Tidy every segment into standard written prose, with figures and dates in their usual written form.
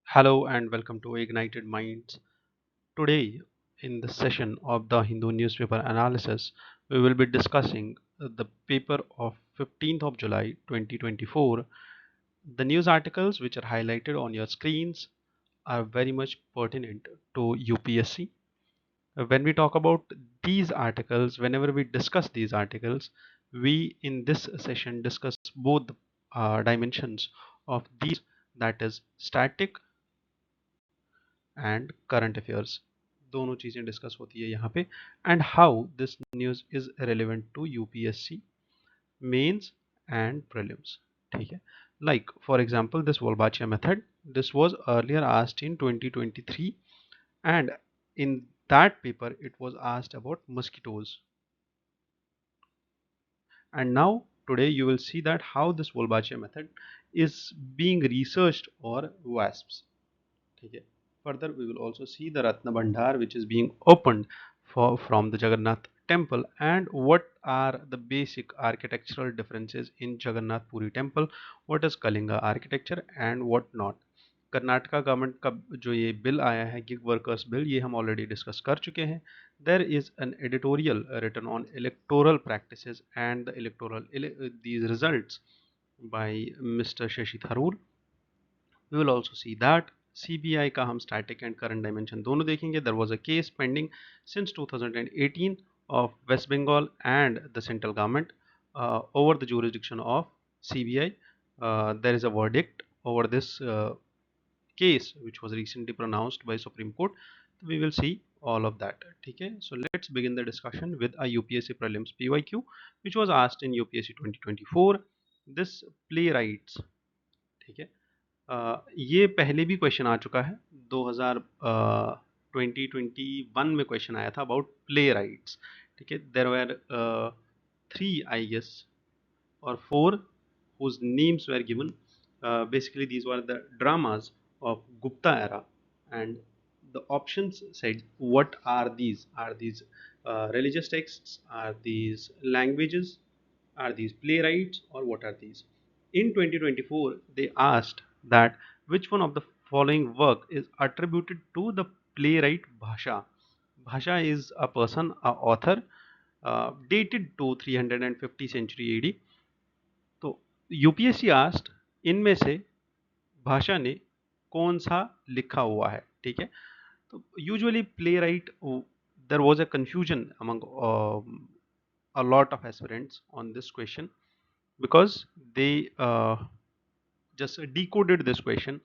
Hello and welcome to Ignited Minds. Today, in the session of the Hindu newspaper analysis, we will be discussing the paper of 15th of July 2024. The news articles which are highlighted on your screens are very much pertinent to UPSC. When we talk about these articles, whenever we discuss these articles, we in this session discuss both dimensions of these, that is static and current affairs दोनों चीज़ें discuss होती है यहाँ पे and how this news is relevant to UPSC mains and prelims. ठीक है, like for example this Wolbachia method, this was earlier asked in 2023 and in that paper it was asked about mosquitoes, and now today you will see that how this Wolbachia method is being researched or wasps. ठीक है, further we will also see the Ratna Bhandar which is being opened from the Jagannath temple and what are the basic architectural differences in Jagannath Puri temple, what is Kalinga architecture and what not. Karnataka government का जो ये bill आया है gig workers bill, ये हम already discuss कर चुके हैं. There is an editorial written on electoral practices and the electoral these results by mister Shashi Tharoor. We will also see that CBI का हम static and current dimension दोनों देखेंगे. There was a case pending since 2018 of West Bengal and the central government over the jurisdiction of CBI. There is a verdict over this case which was recently pronounced by Supreme Court. We will see all of that. Okay, so let's begin the discussion with a UPSC prelims PYQ which was asked in UPSC 2024. This playwrights, ठीक है, ये पहले भी question आ चुका है 2021 में question आया था अबाउट प्ले राइट्स. ठीक है, देर वर 3 I guess or 4 whose names were given. Basically these were the dramas of Gupta era and the options said what are these religious texts, are these languages, are these playwrights, or what are these. In 2024 they asked that which one of the following work is attributed to the playwright Bhasha. Bhasha is a person, a author, dated to 350 century AD. तो UPSC asked इनमें से भाषा ने कौन सा लिखा हुआ है. ठीक है, तो usually play right there was a confusion among a lot of aspirants on this question because they just decoded this question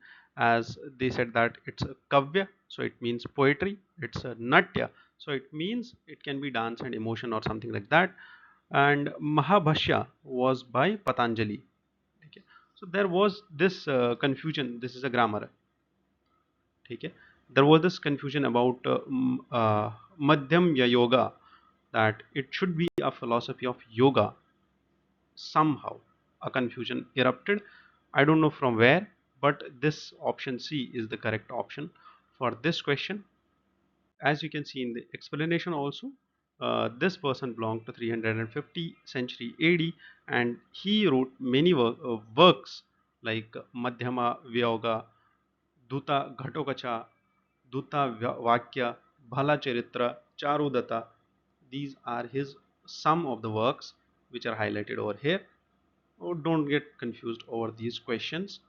as they said that it's a kavya, so it means poetry, it's a natya, so it means it can be dance and emotion or something like that, and Mahabhashya was by Patanjali. Okay, so there was this confusion. This is a grammar. Okay, there was this confusion about Madhyam ya yoga, that it should be a philosophy of yoga. Somehow a confusion erupted. I don't know from where, but this option C is the correct option for this question. As you can see in the explanation also, this person belonged to 350 century AD and he wrote many works like Madhyama Vyoga, Duta Ghatokacha, Duta Vakya, Bhala Charitra, Charudata. These are his some of the works which are highlighted over here. Oh, don't get confused over these questions.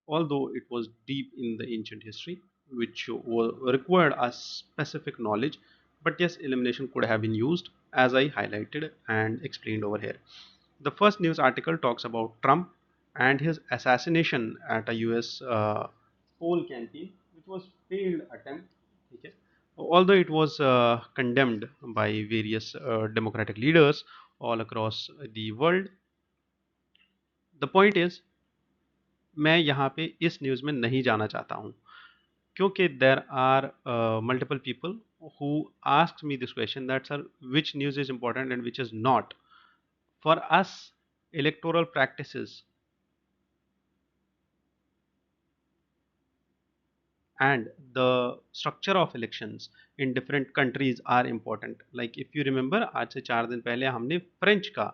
Although it was deep in the ancient history, which required a specific knowledge, but yes, elimination could have been used as I highlighted and explained over here. The first news article talks about Trump and his assassination at a US poll campaign, which was failed attempt. Okay. Although it was condemned by various democratic leaders all across the world, the point is मैं यहाँ पे इस news में नहीं जाना चाहता हूँ क्योंकि there are multiple people who asked me this question that sir which news is important and which is not. For us, electoral practices and the structure of elections in different countries are important. Like if you remember, आज से 4 दिन पहले हमने French का,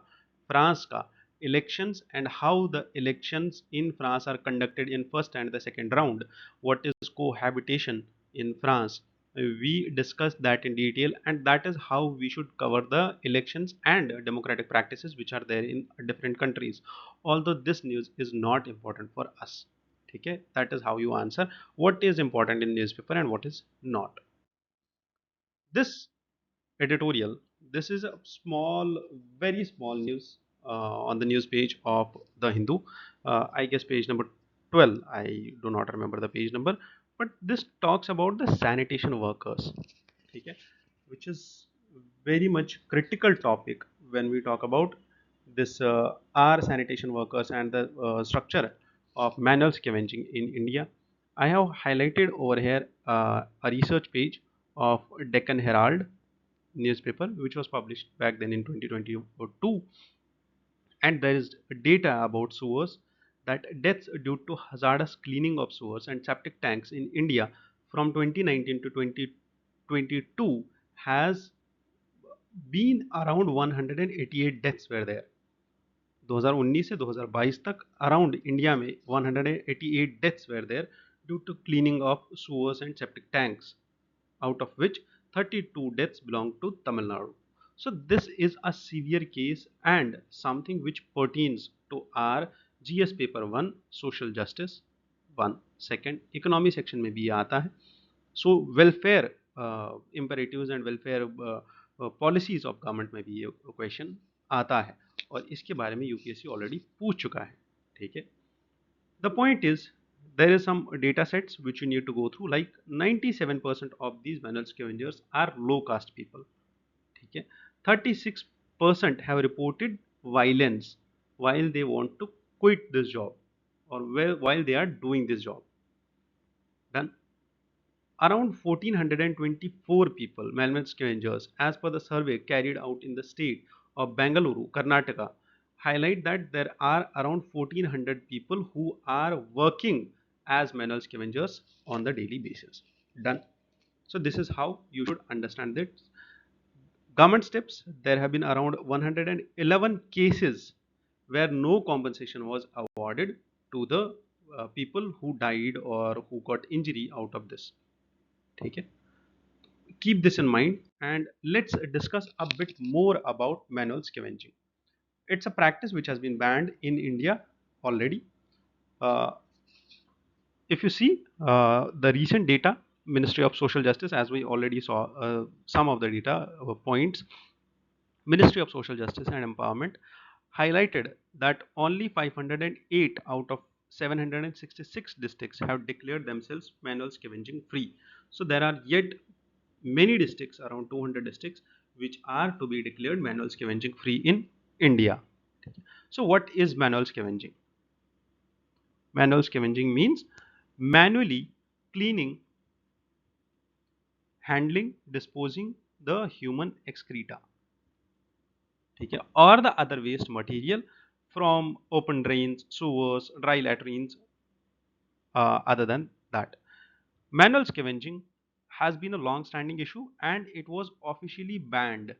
France का elections and how the elections in France are conducted in first and the second round. What is cohabitation in France? We discussed that in detail, and that is how we should cover the elections and democratic practices which are there in different countries. Although this news is not important for us. Okay, that is how you answer what is important in newspaper and what is not. This editorial, this is a small, very small news on the news page of the Hindu. I guess page number 12. I do not remember the page number, but this talks about the sanitation workers, okay, which is very much critical topic when we talk about this our sanitation workers and the structure of manual scavenging in India. I have highlighted over here a research page of Deccan Herald newspaper which was published back then in 2022, and there is data about sewers that deaths due to hazardous cleaning of sewers and septic tanks in India from 2019 to 2022 has been around 188 deaths were there. 2019 से 2022 तक around India में 188 deaths were there due to cleaning of sewers and septic tanks, out of which 32 deaths belong to Tamil Nadu. So this is a severe case and something which pertains to our GS paper 1 social justice 1 second economy section में भी ये आता है. So welfare imperatives and welfare policies of government में भी ये question आता है और इसके बारे में यूपीएससी ऑलरेडी पूछ चुका है. ठीक है. The point is, there is some data sets which you need to go through, like 97% of these manual scavengers are low caste people. ठीक है. 36% have reported violence while they want to quit this job or while they are doing this job. Done. Around 1424 people, manual scavengers, as per the survey carried out in the state of Bengaluru, Karnataka, highlight that there are around 1400 people who are working as manual scavengers on the daily basis. Done. So this is how you should understand this. Government steps, there have been around 111 cases where no compensation was awarded to the people who died or who got injury out of this. Okay. Keep this in mind and let's discuss a bit more about manual scavenging. It's a practice which has been banned in India already. Uh, if you see the recent data, Ministry of Social Justice, as we already saw some of the data points, Ministry of Social Justice and Empowerment highlighted that only 508 out of 766 districts have declared themselves manual scavenging free. So there are yet many districts, around 200 districts, which are to be declared manual scavenging free in India. So what is manual scavenging? Manual scavenging means manually cleaning, handling, disposing the human excreta, okay, or the other waste material from open drains, sewers, dry latrines. Other than that, manual scavenging has been a long-standing issue and it was officially banned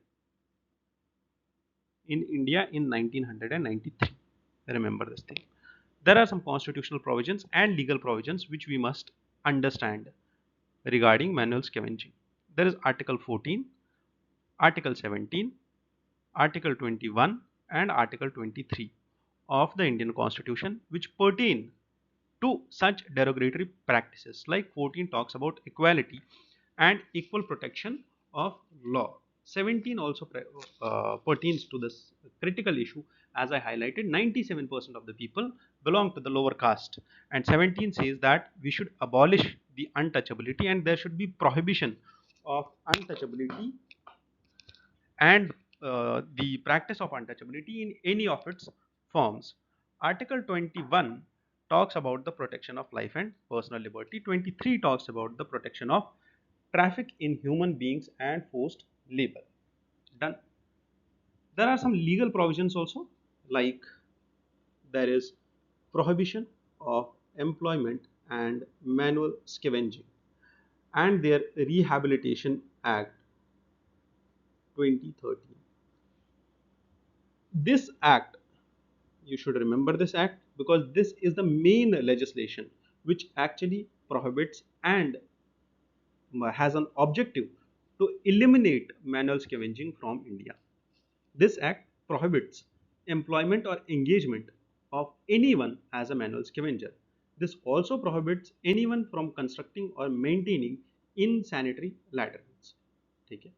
in India in 1993. Remember this thing. There are some constitutional provisions and legal provisions which we must understand regarding manual scavenging. There is Article 14, Article 17, Article 21 and Article 23 of the Indian Constitution which pertain to such derogatory practices. Like 14 talks about equality and equal protection of law. 17 also pertains to this critical issue. As I highlighted, 97% of the people belong to the lower caste, and 17 says that we should abolish the untouchability and there should be prohibition of untouchability and the practice of untouchability in any of its forms. Article 21 talks about the protection of life and personal liberty. 23 talks about the protection of traffic in human beings and forced labor. Done. There are some legal provisions also, like there is prohibition of employment and manual scavenging and their Rehabilitation Act 2013. This act You should remember this act because this is the main legislation which actually prohibits and has an objective to eliminate manual scavenging from India. This act prohibits employment or engagement of anyone as a manual scavenger. This also prohibits anyone from constructing or maintaining insanitary latrines. Okay.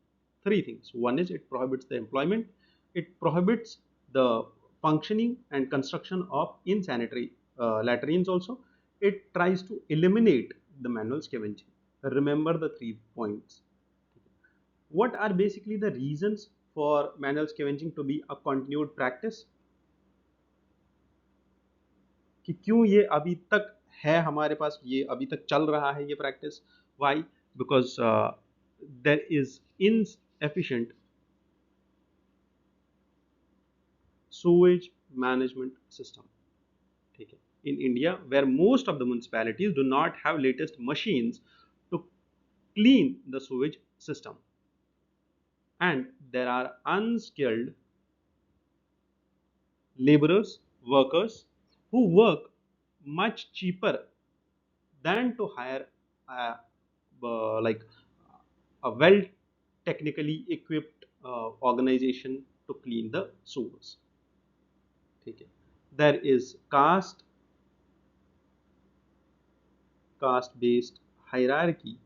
Three things. One is it prohibits the employment, it prohibits the functioning and construction of insanitary latrines also. It tries to eliminate the manual scavenging. Remember the 3 points. What are basically the reasons for manual scavenging to be a continued practice? कि क्यों ये अभी तक है हमारे पास, ये अभी तक चल रहा है ये practice? Why? Because there is insufficient sewage management system. ठीक है? In India, where most of the municipalities do not have latest machines to clean the sewage system, and there are unskilled laborers, workers who work much cheaper than to hire a, like a well technically equipped organization to clean the sewers. ठीक है? There is caste based hierarchy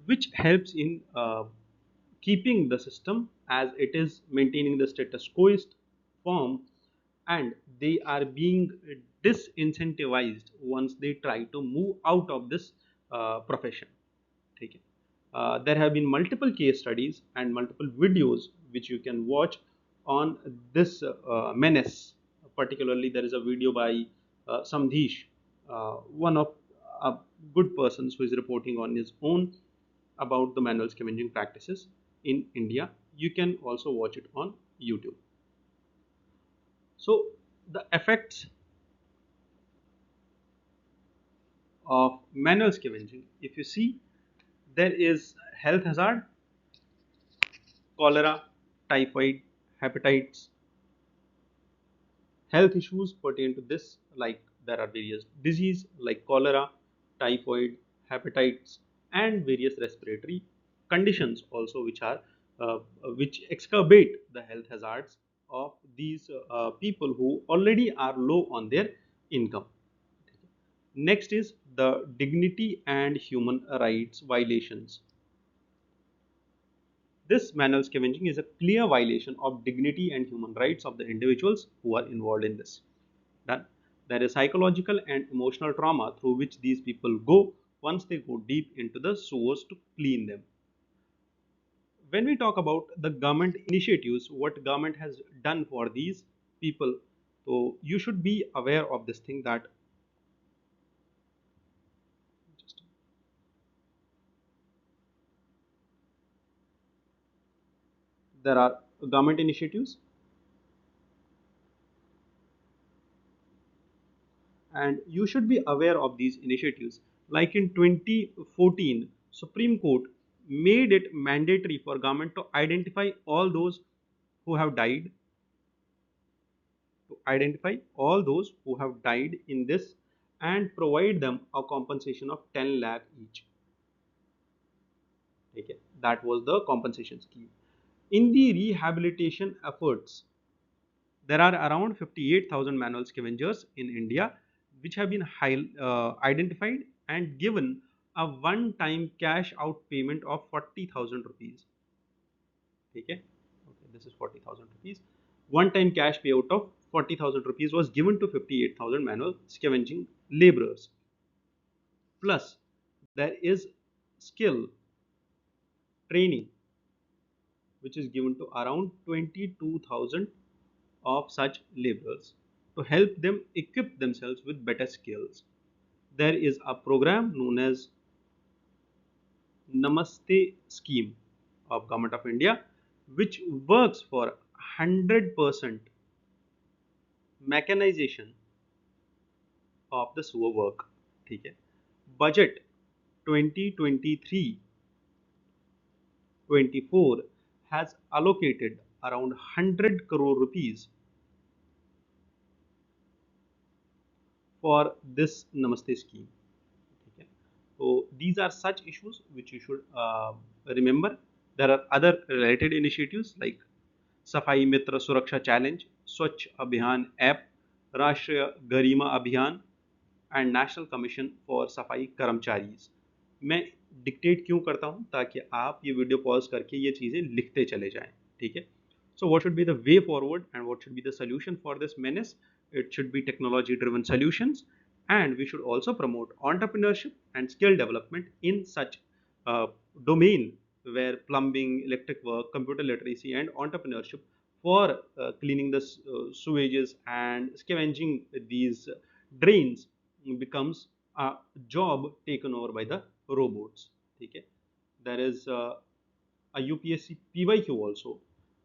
which helps in keeping the system as it is, maintaining the status quoist form, and they are being disincentivized once they try to move out of this profession. Okay. There have been multiple case studies and multiple videos which you can watch on this menace. Particularly, there is a video by Samdhish, one of good persons who is reporting on his own about the manual scavenging practices in India. You can also watch it on YouTube. So, the effects of manual scavenging, if you see, there is health hazard, cholera, typhoid, hepatitis. Health issues pertain to this, like there are various disease like cholera, typhoid, hepatitis, and various respiratory conditions also which exacerbate the health hazards of these people who already are low on their income. Next is the dignity and human rights violations. This manual scavenging is a clear violation of dignity and human rights of the individuals who are involved in this. That there is psychological and emotional trauma through which these people go once they go deep into the sewers to clean them. When we talk about the government initiatives, what government has done for these people, so you should be aware of this thing that there are government initiatives, and you should be aware of these initiatives. Like in 2014, Supreme Court made it mandatory for government to identify all those who have died, in this, and provide them a compensation of 10 lakh each. Okay, that was the compensation scheme. In the rehabilitation efforts, there are around 58,000 manual scavengers in India which have been identified and given a one-time cash out payment of 40,000 rupees. Okay, this is 40,000 rupees. One-time cash payout of 40,000 rupees was given to 58,000 manual scavenging laborers. Plus, there is skill training which is given to around 22,000 of such laborers to help them equip themselves with better skills. There is a program known as Namaste scheme of Government of India which works for 100% mechanization of the sewer work. ठीक है? Budget 2023-24 has allocated around 100 crore rupees for this Namaste scheme. Okay. So these are such issues which you should remember. There are other related initiatives like Safai Mitra Suraksha Challenge, Swachh Abhiyan app, Rashtriya Garima Abhiyan and national commission for सफाई कर्मचारीज। मैं dictate क्यों करता हूं? ताकि आप ये video pause करके ये चीज़ें लिखते चले जाएं। ठीक है। So what should be the way forward and what should be the solution for this menace? It should be technology driven solutions, and we should also promote entrepreneurship and skill development in such uh, domain where plumbing, electric work, computer literacy and entrepreneurship for cleaning the sewages and scavenging these drains becomes a job taken over by the robots. Okay. There is a UPSC PYQ also,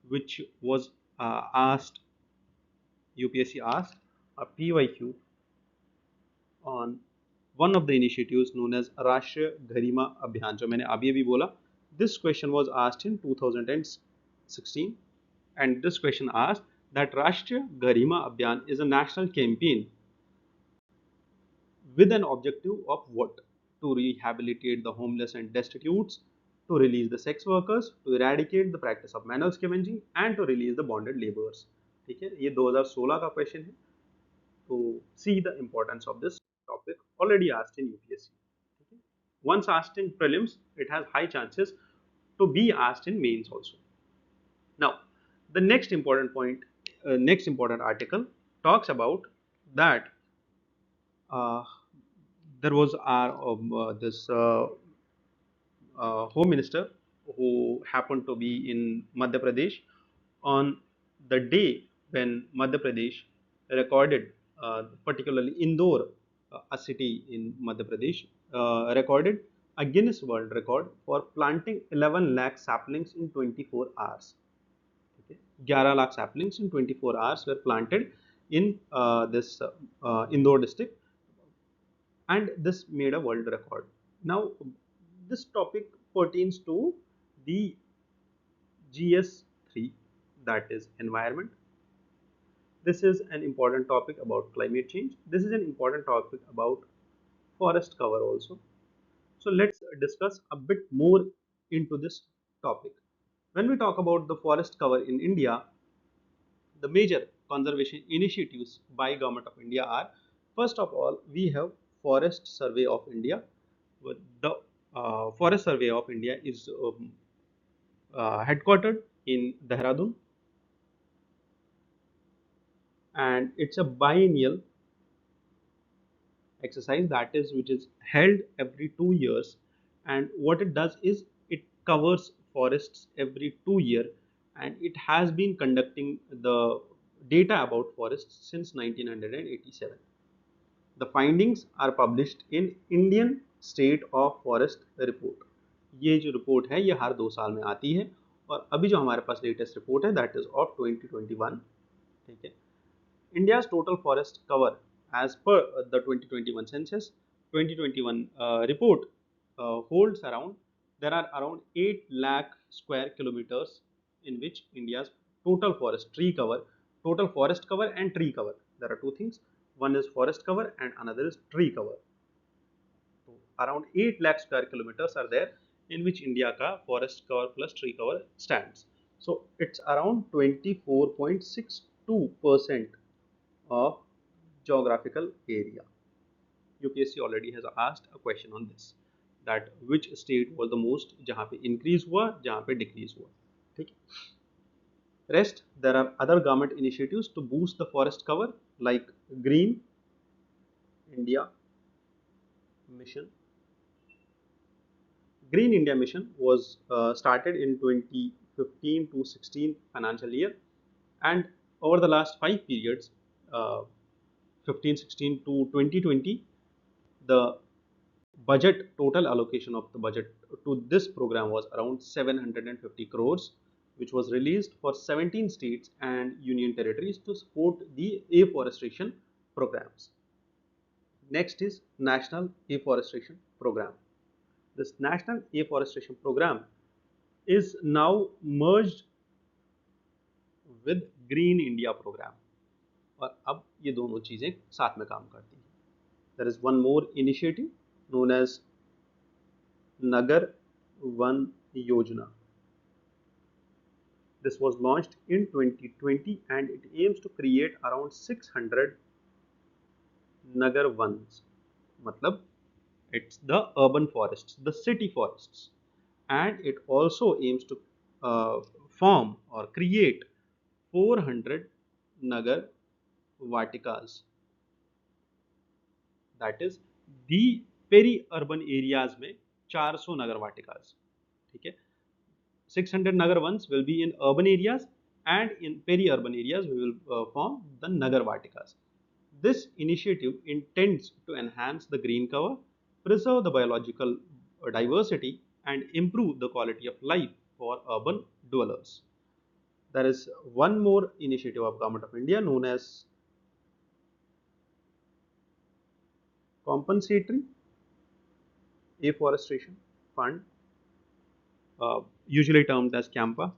which was asked, UPSC asked a PYQ on one of the initiatives known as Rashtriya Garima Abhiyan, जो मैंने अभी अभी बोला. This question was asked in 2016, and this question asked that Rashtriya Garima Abhiyan is a national campaign with an objective of what? To rehabilitate the homeless and destitutes, to release the sex workers, to eradicate the practice of manual scavenging and to release the bonded laborers. ठीक है, ये 2016 का question है. तो see the importance of this topic, already asked in UPSC. Okay. Once asked in prelims, it has high chances to be asked in mains also. Now, the next important point, next important article talks about that uh, there was our this home minister who happened to be in Madhya Pradesh on the day when Madhya Pradesh recorded, particularly Indore, a city in Madhya Pradesh, recorded a Guinness World Record for planting 11 lakh saplings in 24 hours. Okay. 11 lakh saplings in 24 hours were planted in this Indore district, and this made a world record. Now, this topic pertains to the GS3, that is environment. This is an important topic about climate change. This is an important topic about forest cover also. So let's discuss a bit more into this topic. When we talk about the forest cover in India, the major conservation initiatives by Government of India are, first of all, we have Forest Survey of India. The Forest Survey of India is headquartered in Dehradun, and it's a biennial exercise, that is which is held every 2 years. And what it does is it covers forests every 2 year, and it has been conducting the data about forests since 1987. The findings are published in Indian State of Forest Report. ये जो report है ये हर 2 साल में आती है, और अभी जो हमारे पास लेटेस्ट रिपोर्ट है दैट इज ऑफ 2021. ठीक है. India's total forest cover as per the 2021 census 2021 report holds around, there are around 8 lakh square kilometers in which India's total forest tree cover, total forest cover and tree cover, there are two things, one is forest cover and another is tree cover. So around 8 lakh square kilometers are there in which India ka forest cover plus tree cover stands. So it's around 24.62% of geographical area. UPSC already has asked a question on this, that which state was the most जहाँ पे increase हुआ, जहाँ पे decrease हुआ. ठीक है. Rest, there are other government initiatives to boost the forest cover like Green India Mission. Green India Mission was started in 2015 to 16 financial year, and over the last 5 periods, 15-16 to 2020, the budget, total allocation of the budget to this program was around 750 crores, which was released for 17 states and union territories to support the afforestation programs. Next is National Afforestation Program. This National Afforestation Program is now merged with green India programme. और अब ये दोनों चीजें साथ में काम करती हैं। There is one more initiative known as Nagar Van Yojana. This was launched in 2020 and it aims to create around 600 nagar vans, matlab it's the urban forests, the city forests, and it also aims to uh, form or create 400 nagar vatikas, that is the peri urban areas में 400 nagar vatikas, ठीक है। 600 nagar ones will be in urban areas, and in peri-urban areas we will form the nagar vatikas. This initiative intends to enhance the green cover, preserve the biological diversity, and improve the quality of life for urban dwellers. There is one more initiative of Government of India known as compensatory afforestation fund, usually termed as CAMPA.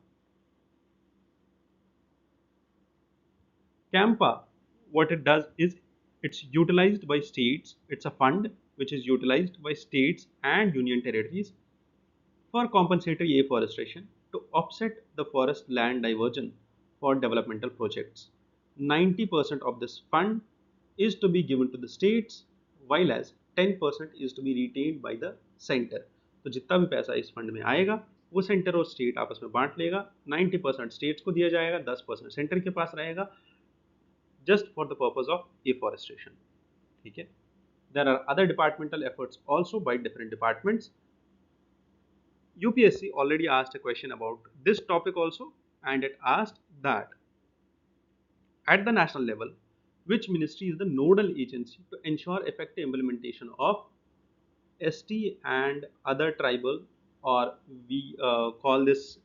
CAMPA, what it does is it's utilized by states. It's a fund which is utilized by states and union territories for compensatory afforestation to offset the forest land diversion for developmental projects. 90% of this fund is to be given to the states, while as 10% is to be retained by the center. तो जितना भी पैसा इस fund में आएगा वो centre और state आपस में बांट लेगा। 90% स्टेट्स को दिया जाएगा, 10% सेंटर के पास रहेगा, just for the purpose of afforestation. Okay. There are other departmental efforts also by different departments. UPSC already asked a question about this topic also, and it asked that at the national level, which ministry is the nodal agency to ensure effective implementation of ST and other tribal, or we call this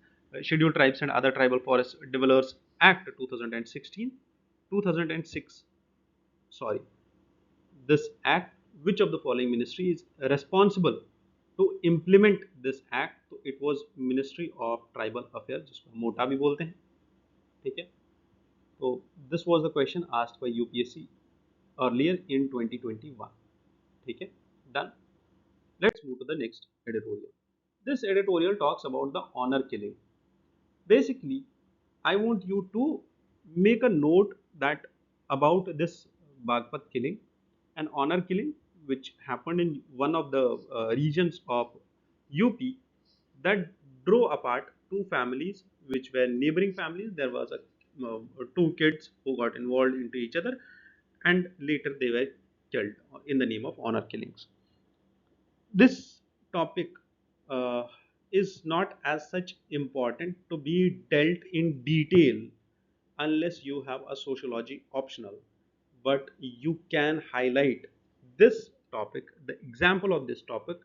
Scheduled Tribes and Other Tribal Forest Developers Act 2016, 2006. Sorry, this act, which of the following ministry is responsible to implement this act? तो it was Ministry of Tribal Affairs, जिसको हम मोटा भी बोलते हैं, ठीक है। तो this was the question asked by UPSC earlier in 2021, ठीक है। Done. Let's move to the next editorial. This editorial talks about the honor killing. Basically, I want you to make a note that about this Baghpat killing, an honor killing which happened in one of the regions of UP, that drew apart two families which were neighboring families. There was two kids who got involved into each other, and later they were killed in the name of honor killings. This topic uh, is not as such important to be dealt in detail unless you have a sociology optional, but you can highlight this topic, the example of this topic,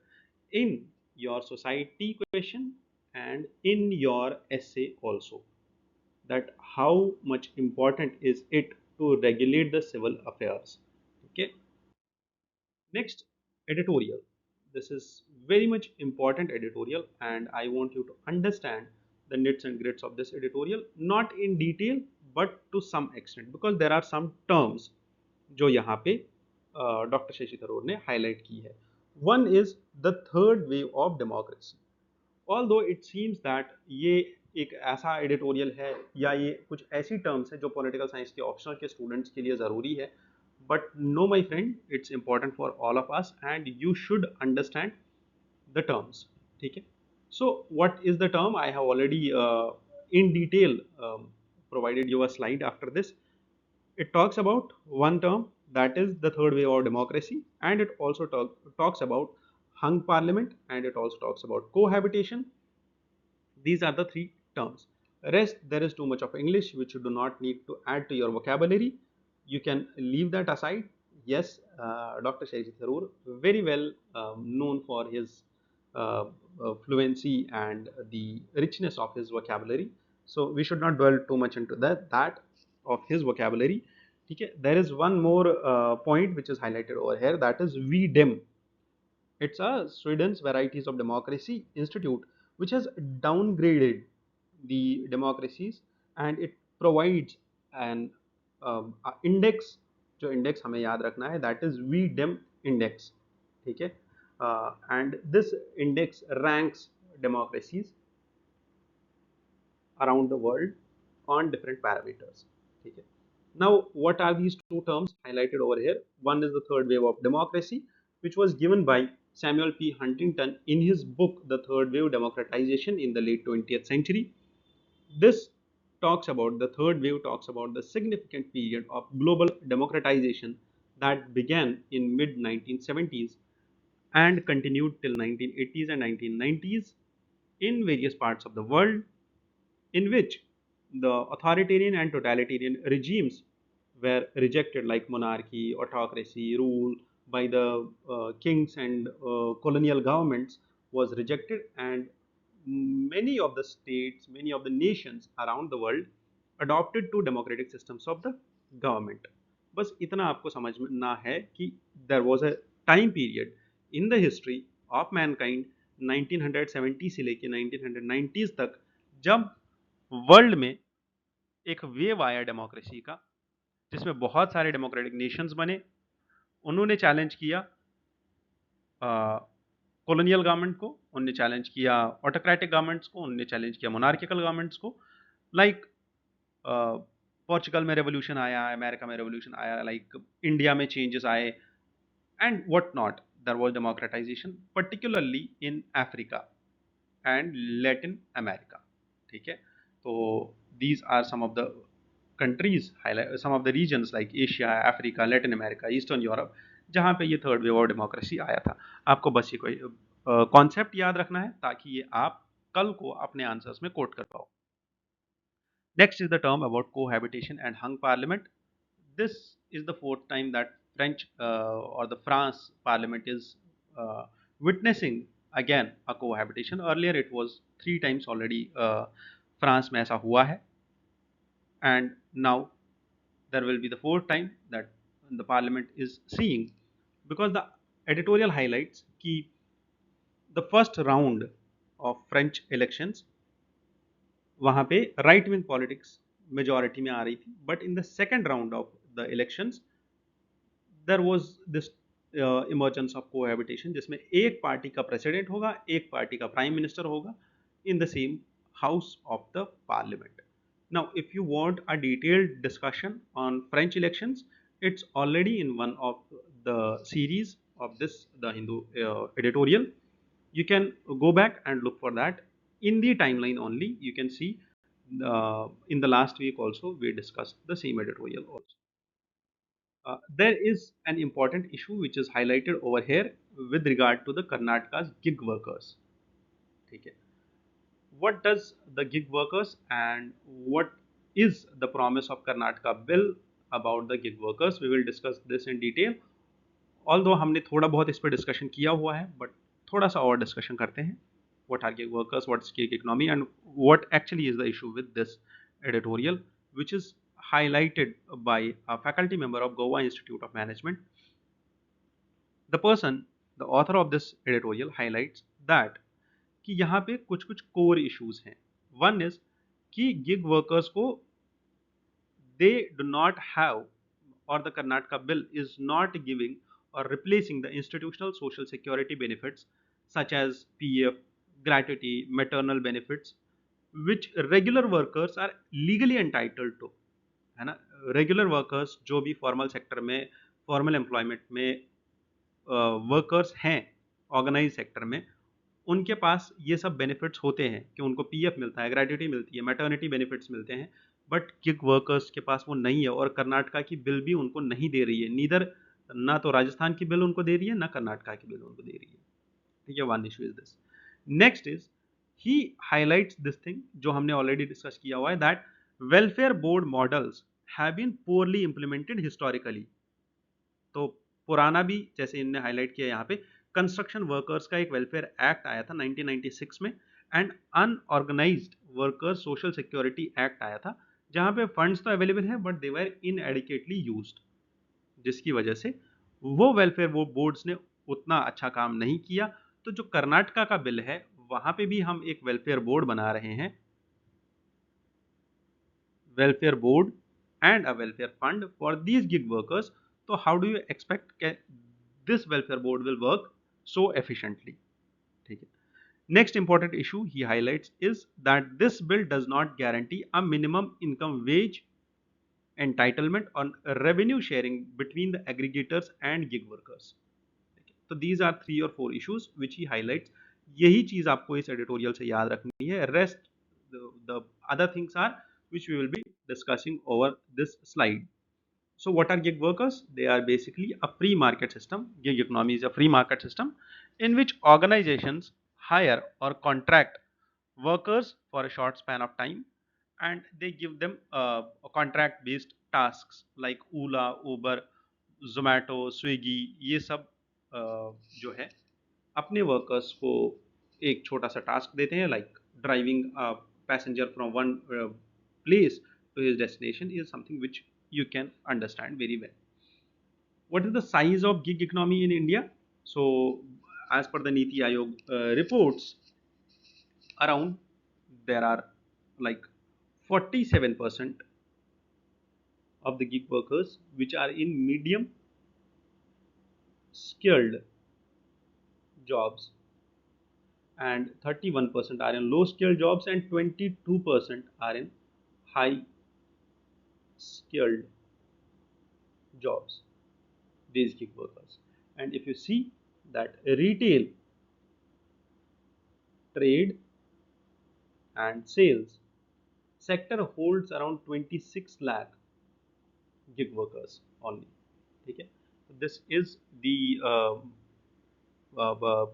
in your society question and in your essay also, that how much important is it to regulate the civil affairs. Okay. Next, editorial. This is very much important editorial, and I want you to understand the nits and grits of this editorial, not in detail but to some extent, because there are some terms जो यहाँ पे doctor Shashi Tharoor ने highlight की है. One is the third wave of democracy. Although it seems that ये एक ऐसा editorial है या ये कुछ ऐसी टर्म्स है जो पॉलिटिकल साइंस के ऑप्शनल के स्टूडेंट्स के लिए ज़रूरी है, but no my friend, it's important for all of us and you should understand the terms. ठीक है. So what is the term? I have already in detail provided you a slide after this. It talks about one term, that is the third wave of democracy, and it also talks about hung parliament, and it also talks about cohabitation. These are the three terms. Rest, there is too much of English which you do not need to add to your vocabulary. You can leave that aside. Yes, Dr. Shaiji Tharoor, very well known for his fluency and the richness of his vocabulary. So we should not dwell too much into that of his vocabulary. Okay. There is one more point which is highlighted over here, that is VDEM. It's a Sweden's Varieties of Democracy Institute which has downgraded the democracies, and it provides an index, जो index हमें याद रखना है, that is V Dem index, ठीक है। And this index ranks democracies around the world on different parameters. Okay. Now, what are these two terms highlighted over here? One is the third wave of democracy, which was given by Samuel P. Huntington in his book, The Third Wave Democratization in the late 20th Century. This talks about, the third wave talks about the significant period of global democratization that began in mid 1970s and continued till 1980s and 1990s in various parts of the world, in which the authoritarian and totalitarian regimes were rejected, like monarchy, autocracy, rule by the kings and colonial governments was rejected, and many of the states, many of the nations around the world adopted two democratic systems of the government. बस इतना आपको समझना है कि there was a time period in the history of mankind 1970 से लेके 1990s तक, जब वर्ल्ड में एक वेव आया डेमोक्रेसी का, जिसमें बहुत सारे डेमोक्रेटिक नेशंस बने। उन्होंने चैलेंज किया कॉलोनियल गवर्नमेंट को, उन्होंने चैलेंज किया ऑटोक्रेटिक गवर्नमेंट्स को, उन्होंने चैलेंज किया मोनार्किकल गवर्नमेंट्स को। लाइक पोर्चुगल में रेवोल्यूशन आया, अमेरिका में रेवोल्यूशन आया, लाइक इंडिया में चेंजेस आए, and what not, there was democratisation particularly in Africa and Latin America, ठीक है। तो these are some of the countries, some of the regions like Asia, Africa, Latin America, Eastern Europe, जहाँ पे ये third wave of democracy आया था। आपको बस ये कोई कॉन्सेप्ट याद रखना है ताकि ये आप कल को अपने आंसर्स में कोट कर पाओ। Next is the term about cohabitation and hung parliament. This is the fourth time that French or the France parliament is witnessing again a cohabitation. Earlier it was 3 times already France में ऐसा हुआ है, and now there will be the fourth time that the parliament is seeing, because the editorial highlights कि the first round of French elections वहाँ पे right wing politics majority में आ रही थी, but in the second round of the elections there was this emergence of cohabitation, जिसमें एक party का प्रेसिडेंट होगा, एक पार्टी का प्राइम मिनिस्टर होगा in the same house of the parliament. Now if you want a detailed discussion on French elections, it's already in one of the series of this the Hindu editorial. You can go back and look for that in the timeline only. You can see in the last week also we discussed the same editorial also. There is an important issue which is highlighted over here with regard to the Karnataka's gig workers. Okay. What does the gig workers and what is the promise of Karnataka bill about the gig workers? We will discuss this in detail. Although हमने थोड़ा बहुत इस पर discussion किया हुआ है, but थोड़ा सा और डिस्कशन करते हैं. What are gig workers, what is gig economy, and what actually is the issue with this editorial, which is highlighted by a faculty member of Goa Institute of Management. The person, the author of this editorial highlights that कि यहाँ पे कुछ कुछ core issues हैं. One is कि gig workers को they do not have, or the Karnataka bill is not giving or replacing the institutional social security benefits such as PF, gratuity, maternal benefits, which regular workers are legally entitled to, है ना. Regular workers जो भी formal sector में, formal employment में workers हैं organise sector में, उनके पास ये सब बेनिफिट्स होते हैं कि उनको पीएफ मिलता है, ग्रेट्युटी मिलती है, मैटर्निटी बेनिफिट्स मिलते हैं, बट गिग वर्कर्स के पास वो नहीं है, और कर्नाटका की बिल भी उनको नहीं दे रही है. नीदर, ना तो राजस्थान की बिल उनको दे रही है, ना कर्नाटका की बिल उनको दे रही है. ठीक है, one issue is this. Next is he highlights this thing जो हमने ऑलरेडी डिस्कस किया हुआ है, that welfare board models have been poorly implemented historically. तो पुराना भी, जैसे इनने हाईलाइट किया यहाँ पे, कंस्ट्रक्शन वर्कर्स का एक वेलफेयर एक्ट आया था 1996 में, and unorganised workers social security act आया था, जहाँ पे फंड्स तो अवेलेबल हैं बट दे वर इनएडिक्वेटली यूज्ड, जिसकी वजह से वो वेलफेयर वो बोर्ड्स ने उतना अच्छा काम नहीं किया. तो जो कर्नाटका का बिल है, वहाँ पे भी हम एक वेलफेयर बोर्ड बना रहे हैं, welfare board and a welfare fund for these gig workers. So how do you expect this welfare board will work so efficiently? Okay. Next important issue he highlights is that this bill does not guarantee a minimum income wage entitlement on revenue sharing between the aggregators and gig workers. तो these are 3 or 4 issues which he highlights. यही चीज आपको इस editorial से याद रखनी है. Rest the other things are which we will be discussing over this slide. So what are gig workers? They are basically a free market system. Gig economy is a free market system in which organizations hire or contract workers for a short span of time, and they give them contract based tasks like Ola, Uber, Zomato, Swiggy. ये सब जो है अपने workers को एक छोटा सा task देते हैं, like driving passenger from one place to his destination is something which you can understand very well. What is the size of gig economy in India? So, as per the Niti Aayog reports, around there are like 47% of the gig workers which are in medium skilled jobs, and 31% are in low skilled jobs, and 22% are in high skilled jobs, these gig workers. And if you see that retail, trade and sales sector holds around 26 lakh gig workers only. Okay? This is the uh, uh,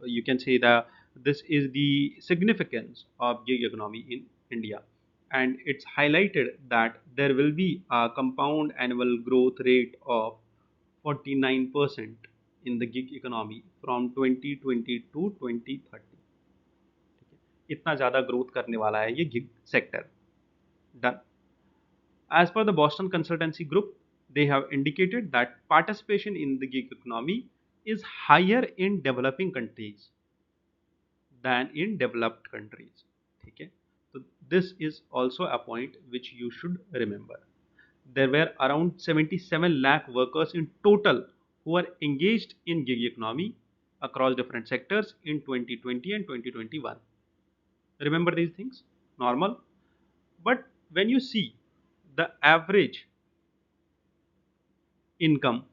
you can say that this is the significance of gig economy in India, and it's highlighted that there will be a compound annual growth rate of 49% in the gig economy from 2020 to 2030. इतना ज़्यादा growth करने वाला है ये gig sector. Done. As per the Boston Consultancy Group, they have indicated that participation in the gig economy is higher in developing countries than in developed countries. Okay? So this is also a point which you should remember. There were around 77 lakh workers in total who are engaged in gig economy across different sectors in 2020 and 2021. Remember these things? Normal. But when you see the average income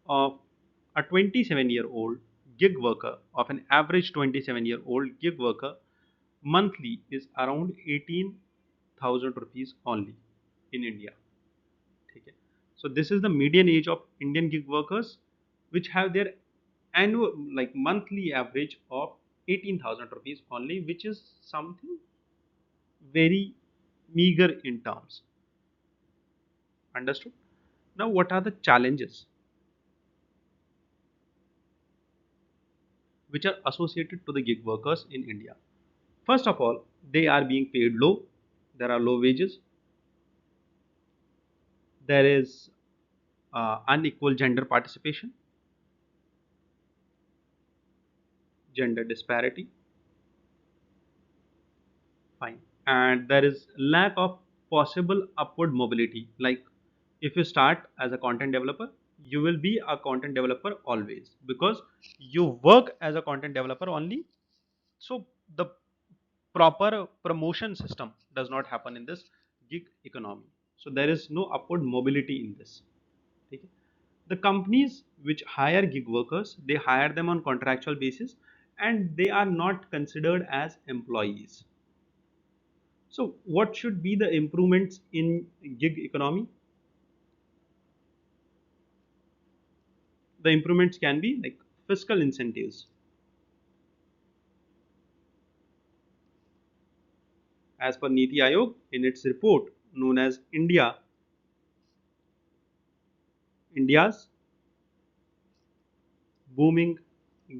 of a 27-year-old gig worker, of an average 27-year-old gig worker, monthly is around 18,000 rupees only in India. Okay. So this is the median age of Indian gig workers, which have their annual, like monthly average of 18,000 rupees only, which is something very meager in terms. Understood? Now, what are the challenges which are associated to the gig workers in India? First of all, they are being paid low. There are low wages. There is unequal gender participation, gender disparity. Fine. And there is lack of possible upward mobility. Like if you start as a content developer, you will be a content developer always because you work as a content developer only. So the proper promotion system does not happen in this gig economy. So there is no upward mobility in this. Okay. The companies which hire gig workers, they hire them on contractual basis and they are not considered as employees. So what should be the improvements in gig economy? The improvements can be like fiscal incentives. As per Niti Aayog in its report known as India's booming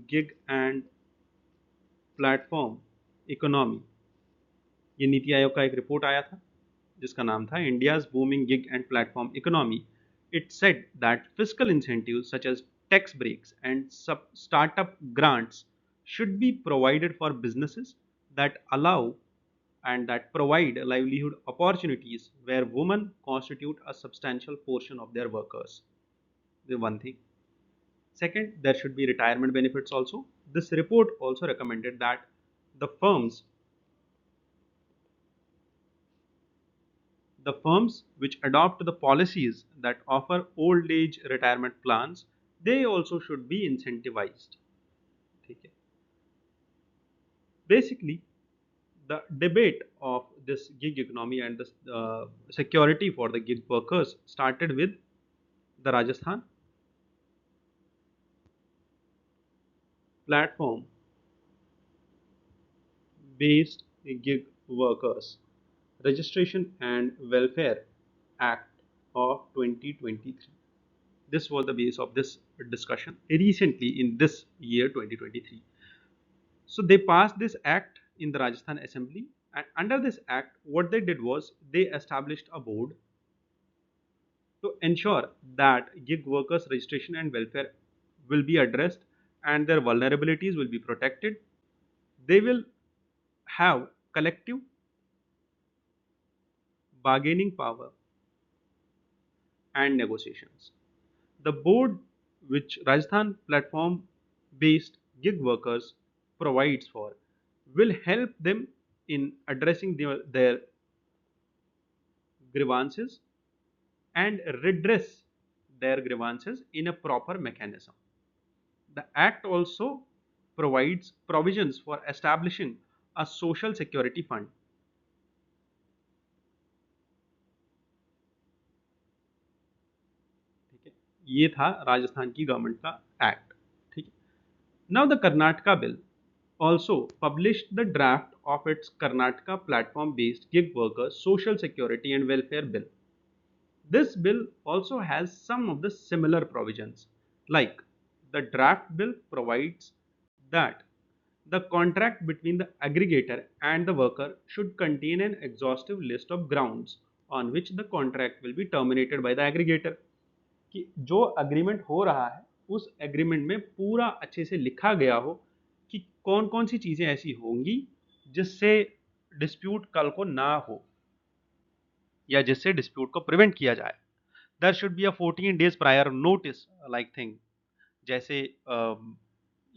gig and platform economy, ये नीति आयोग का एक report आया था जिसका नाम था India's booming gig and platform economy. It said that fiscal incentives such as tax breaks and startup grants should be provided for businesses that allow and that provide livelihood opportunities where women constitute a substantial portion of their workers. The one thing. Second, there should be retirement benefits also. This report also recommended that the firms the firms which adopt the policies that offer old age retirement plans, they also should be incentivized. Okay. Basically, the debate of this gig economy and the security for the gig workers started with the Rajasthan platform based gig workers registration and welfare act of 2023. This was the base of this discussion recently in this year 2023. So they passed this act in the Rajasthan assembly, and under this act what they did was they established a board to ensure that gig workers registration and welfare will be addressed and their vulnerabilities will be protected. They will have collective bargaining power and negotiations. The board which Rajasthan platform based gig workers provides for will help them in addressing their grievances and redress their grievances in a proper mechanism. The Act also provides provisions for establishing a social security fund. ठीक है, ये था राजस्थान की government का act. ठीक है. Now the Karnataka bill also published the draft of its Karnataka platform based gig workers social security and welfare bill. This bill also has some of the similar provisions, like the draft bill provides that the contract between the aggregator and the worker should contain an exhaustive list of grounds on which the contract will be terminated by the aggregator. कि जो agreement हो रहा है उस agreement में पूरा अच्छे से लिखा गया हो कि कौन कौन सी चीज़ें ऐसी होंगी जिससे डिस्प्यूट कल को ना हो या जिससे डिस्प्यूट को प्रिवेंट किया जाए. There should be a 14 days prior notice like thing. जैसे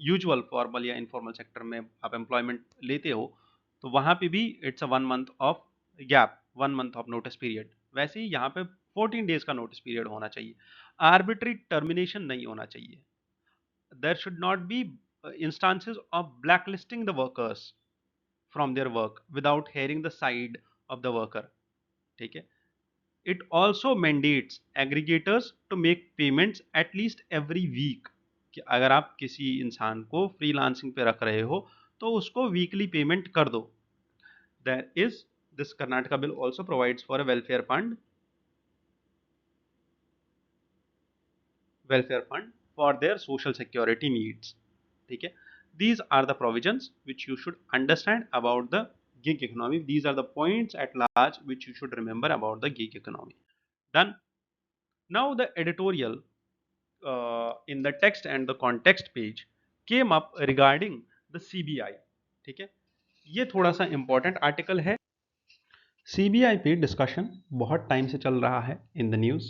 यूजुअल फॉर्मल या इनफॉर्मल सेक्टर में आप एम्प्लॉयमेंट लेते हो तो वहाँ पे भी it's a 1 month of gap, 1 month of notice period. वैसे ही यहाँ पे 14 डेज का नोटिस पीरियड होना चाहिए. आर्बिट्री टर्मिनेशन नहीं होना चाहिए. There should not be instances of blacklisting the workers from their work without hearing the side of the worker. ठीक है. It also mandates aggregators to make payments at least every week. कि अगर आप किसी इंसान को फ्रीलांसिंग पे रख रहे हो तो उसको वीकली पेमेंट कर दो. There is this Karnataka bill also provides for a welfare fund for their social security needs. ठीक है. These are the provisions which you should understand about the gig economy. These are the points at large which you should remember about the gig economy. Done. Now the editorial in the text and the context page came up regarding the CBI. ठीक है. ये थोड़ा सा important article है. CBI पे discussion बहुत time से चल रहा है in the news.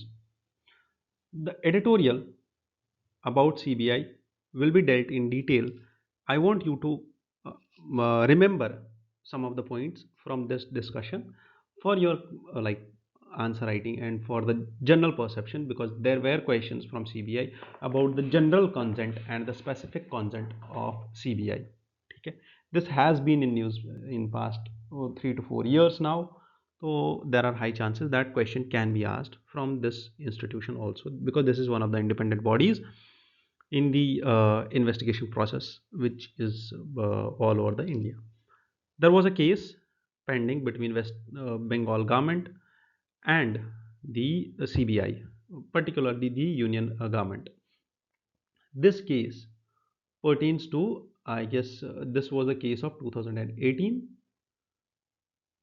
The editorial about CBI will be dealt in detail. I want you to remember some of the points from this discussion for your like answer writing and for the general perception, because there were questions from CBI about the general consent and the specific consent of CBI. Okay. This has been in news in past 3 to 4 years now. So there are high chances that question can be asked from this institution also, because this is one of the independent bodies in the investigation process which is all over the India. There was a case pending between West Bengal government and the CBI, particularly the union government. This case pertains to, I guess, this was a case of 2018,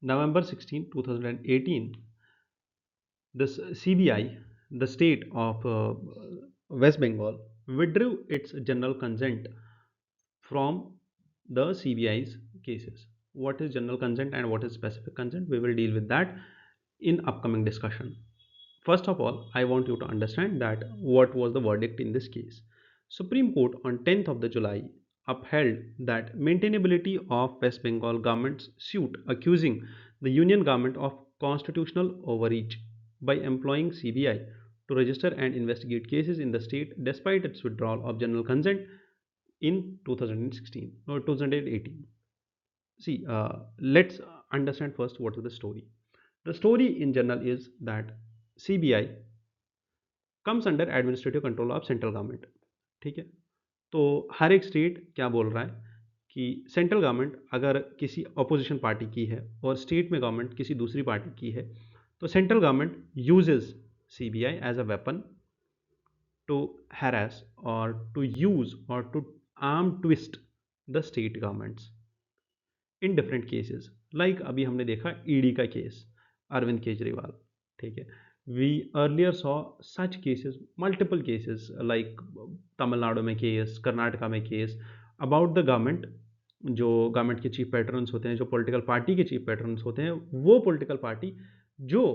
November 16, 2018. This CBI, the state of West Bengal, withdrew its general consent from the CBI's cases. what is general consent and what is specific consent. We will deal with that in upcoming discussion. First of all, I want you to understand that what was the verdict in this case. Supreme Court on 10th of the July upheld that maintainability of West Bengal government's suit accusing the union government of constitutional overreach by employing CBI to register and investigate cases in the state despite its withdrawal of general consent in 2016 or 2018. See, let's understand first what is the story. The story in general is that CBI comes under administrative control of central government. ठीक है, तो हर एक state क्या बोल रहा है कि central government अगर किसी अपोजिशन पार्टी की है और स्टेट में गवर्नमेंट किसी दूसरी पार्टी की है, तो central government uses CBI as a weapon to harass or to use or to arm twist the state governments in different cases. Like अभी हमने देखा ईडी का केस, अरविंद केजरीवाल. ठीक है, we earlier saw such cases, multiple cases, like Tamil Nadu में case, Karnataka में case about the government. जो government के चीफ पैटर्न्स होते हैं, जो पॉलिटिकल पार्टी के चीफ पैटर्न्स होते हैं, वो पॉलिटिकल पार्टी जो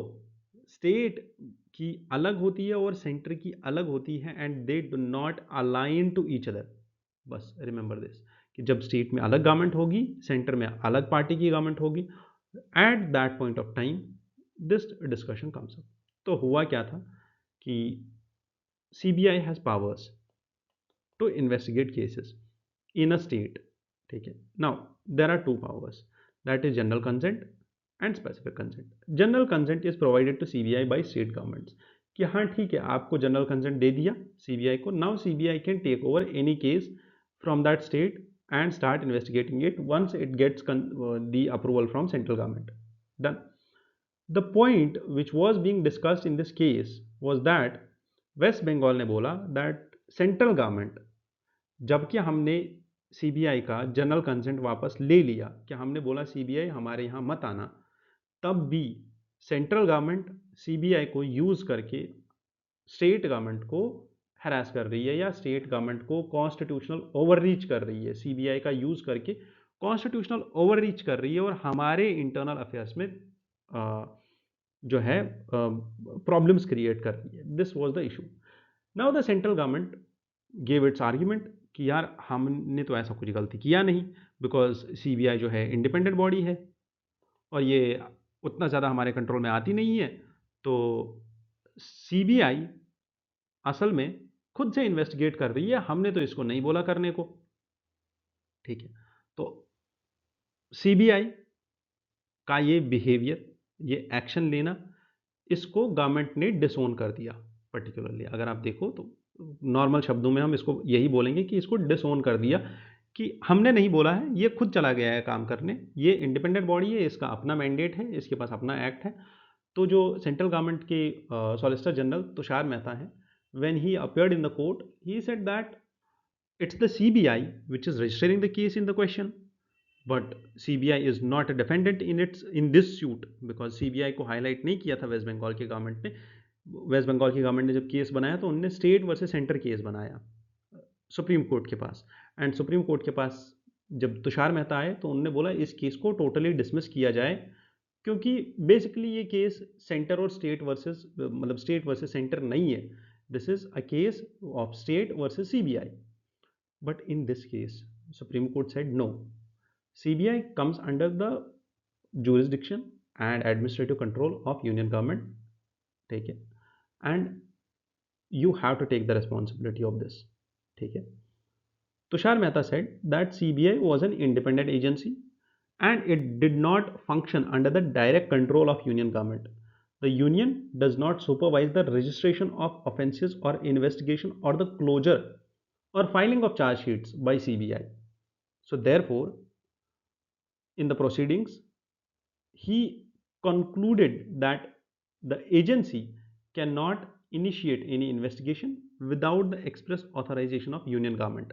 स्टेट की अलग होती है और सेंटर की अलग होती है and they do not align to each other. बस रिमेंबर दिस कि जब स्टेट में अलग गवर्नमेंट होगी, सेंटर में अलग पार्टी की गवर्नमेंट होगी, at that point of time this discussion comes up. तो हुआ क्या था कि CBI has powers to investigate cases in a state. ठीक है, now there are two powers, that is general consent and specific consent. General consent is provided to CBI by state governments कि हाँ ठीक है, आपको जनरल कंसेंट दे दिया CBI को. Now CBI can take over any case from that state and start investigating it once it gets the approval from central government. Done. The point which was being discussed in this case was that West Bengal ने बोला that central government, जबकि हमने CBI का general consent वापस ले लिया, कि हमने बोला CBI हमारे यहाँ मत आना, तब भी सेंट्रल गवर्नमेंट CBI को यूज करके स्टेट गवर्नमेंट को हरास कर रही है या स्टेट गवर्नमेंट को कॉन्स्टिट्यूशनल ओवररीच कर रही है. CBI का यूज करके कॉन्स्टिट्यूशनल ओवररीच कर रही है और हमारे इंटरनल अफेयर्स में जो है प्रॉब्लम्स क्रिएट कर रही है. This was the issue. Now the central government gave it's argument कि यार हमने तो ऐसा कुछ गलती किया नहीं, बिकॉज CBI जो है इंडिपेंडेंट बॉडी है और ये उतना ज़्यादा हमारे कंट्रोल में आती नहीं है. तो CBI असल में खुद से इन्वेस्टिगेट कर रही है, हमने तो इसको नहीं बोला करने को. ठीक है, तो CBI का ये बिहेवियर, ये एक्शन लेना, इसको गवर्नमेंट ने डिसोन कर दिया. पर्टिकुलरली अगर आप देखो तो नॉर्मल शब्दों में हम इसको यही बोलेंगे कि इसको डिसोन कर दिया, कि हमने नहीं बोला है, ये खुद चला गया है काम करने, ये इंडिपेंडेंट बॉडी है, इसका अपना मैंडेट है, इसके पास अपना एक्ट है. तो जो सेंट्रल गवर्नमेंट के सॉलिसिटर जनरल तुषार मेहता है, when he appeared in the court, he said that it's the CBI which is registering the case in the question, but CBI is not a defendant in this suit, because CBI को highlight नहीं किया था waste Bengal की government ने. Waste Bengal की government ने जब case बनाया तो उन्होंने स्टेट वर्सेस सेंटर केस बनाया सुप्रीम कोर्ट के पास, एंड सुप्रीम कोर्ट के पास जब तुषार मेहता आए तो उन्होंने बोला इस केस को टोटली डिसमिस किया जाए, क्योंकि बेसिकली ये केस सेंटर और स्टेट वर्सेस, मतलब स्टेट वर्सेस सेंटर नहीं है. This is a case of state versus CBI. But in this case, Supreme Court said no. CBI comes under the jurisdiction and administrative control of union government. Take it. And you have to take the responsibility of this. Take it. Tushar Mehta said that CBI was an independent agency and it did not function under the direct control of union government. The union does not supervise the registration of offences or investigation or the closure or filing of charge sheets by CBI. So therefore, in the proceedings, he concluded that the agency cannot initiate any investigation without the express authorization of union government.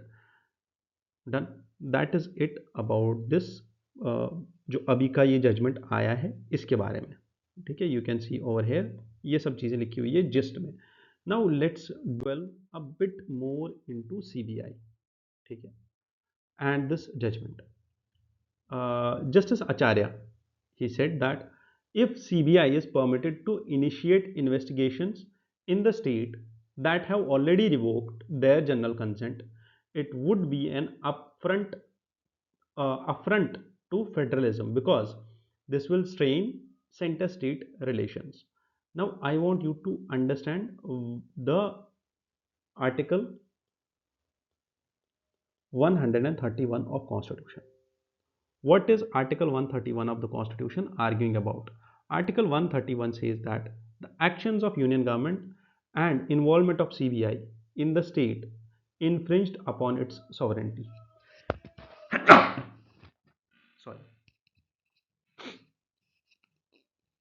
Done. That is it about this जो अभी का ये judgement आया है इसके बारे में. ठीक है, you can see over here, ये सब चीज़ें लिखी हुई है जिस्ट में. Now let's dwell a bit more into CBI. ठीक है, and this judgment. Justice Acharya, he said that if CBI is permitted to initiate investigations in the state that have already revoked their general consent, it would be an affront to federalism because this will strain center state relations. Now, I want you to understand the article 131 of Constitution. What is Article 131 of the Constitution arguing about? Article 131 says that the actions of Union government and involvement of CBI in the state infringed upon its sovereignty. Sorry.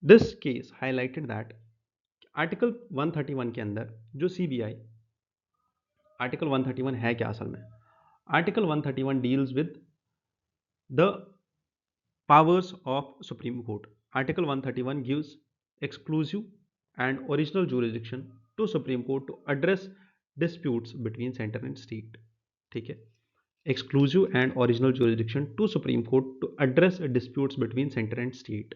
This case highlighted that article 131 के अंदर जो CBI article 131 है क्या असल में article 131 deals with the powers of Supreme Court. Article 131 gives exclusive and original jurisdiction to Supreme Court to address disputes between center and state. ठीक है exclusive and original jurisdiction to Supreme Court to address disputes between center and state.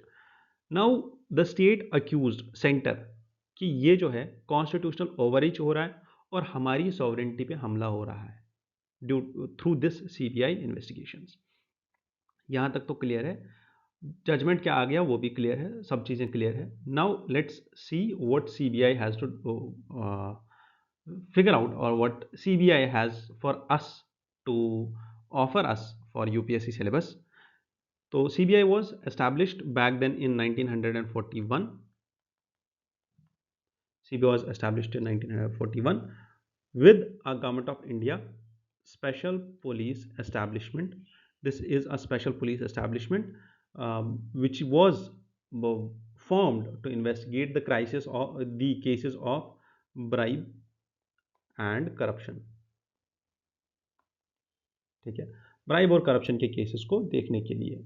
Now the state accused center कि ये जो है constitutional overreach हो रहा है और हमारी सॉवरेंटी पे हमला हो रहा है due through this CBI investigations. यहाँ तक तो क्लियर है. जजमेंट क्या आ गया वो भी क्लियर है, सब चीज़ें क्लियर है. Now let's see what CBI has to figure out or what CBI has for us to offer us for UPSC syllabus. So CBI was established back then in 1941. CBI was established in 1941 with a Government of India special police establishment. This is a special police establishment which was formed to investigate the crisis of the cases of bribe and corruption. ठीक है, bribe और corruption के cases को देखने के लिए.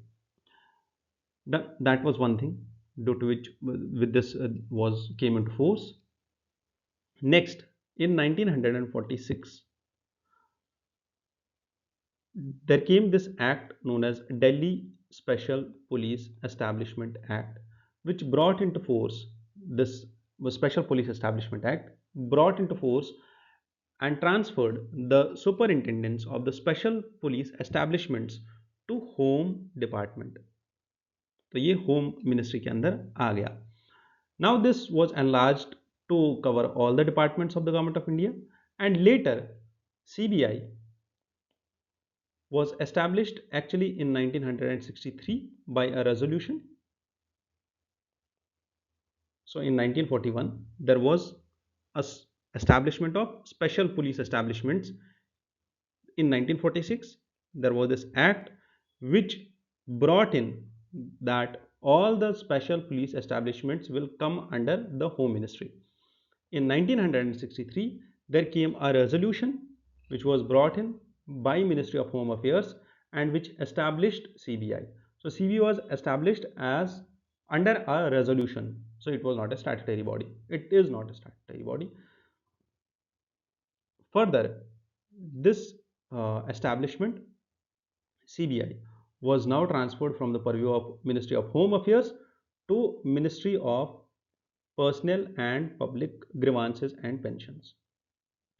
That was one thing due to which with this was came into force. Next, in 1946 there came this act known as Delhi Special Police Establishment Act, which brought into force this Special Police Establishment Act brought into force and transferred the superintendence of the special police establishments to Home Department. तो ये home ministry के अंदर आ गया. Now this was enlarged to cover all the departments of the government of India and later CBI was established actually in 1963 by a resolution. So in 1941 there was a establishment of special police establishments. In 1946 there was this act which brought in that all the special police establishments will come under the Home Ministry. In 1963 there came a resolution which was brought in by Ministry of Home Affairs and which established CBI. So CBI was established as under a resolution. So it was not a statutory body. It is not a statutory body. Further, this establishment CBI was now transferred from the purview of Ministry of Home Affairs to Ministry of Personnel and Public Grievances and Pensions.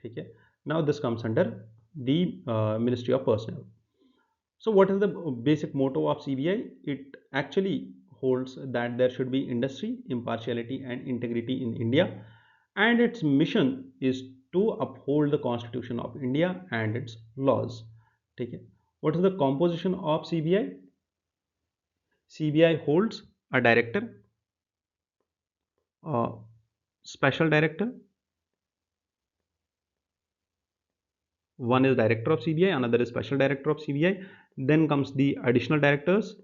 Okay. Now this comes under the Ministry of Personnel. So what is the basic motto of CBI? It actually holds that there should be industry, impartiality and integrity in India, and its mission is to uphold the Constitution of India and its laws. Okay. What is the composition of CBI? CBI holds a director, a special director. One is director of CBI, another is special director of CBI. Then comes the additional directors,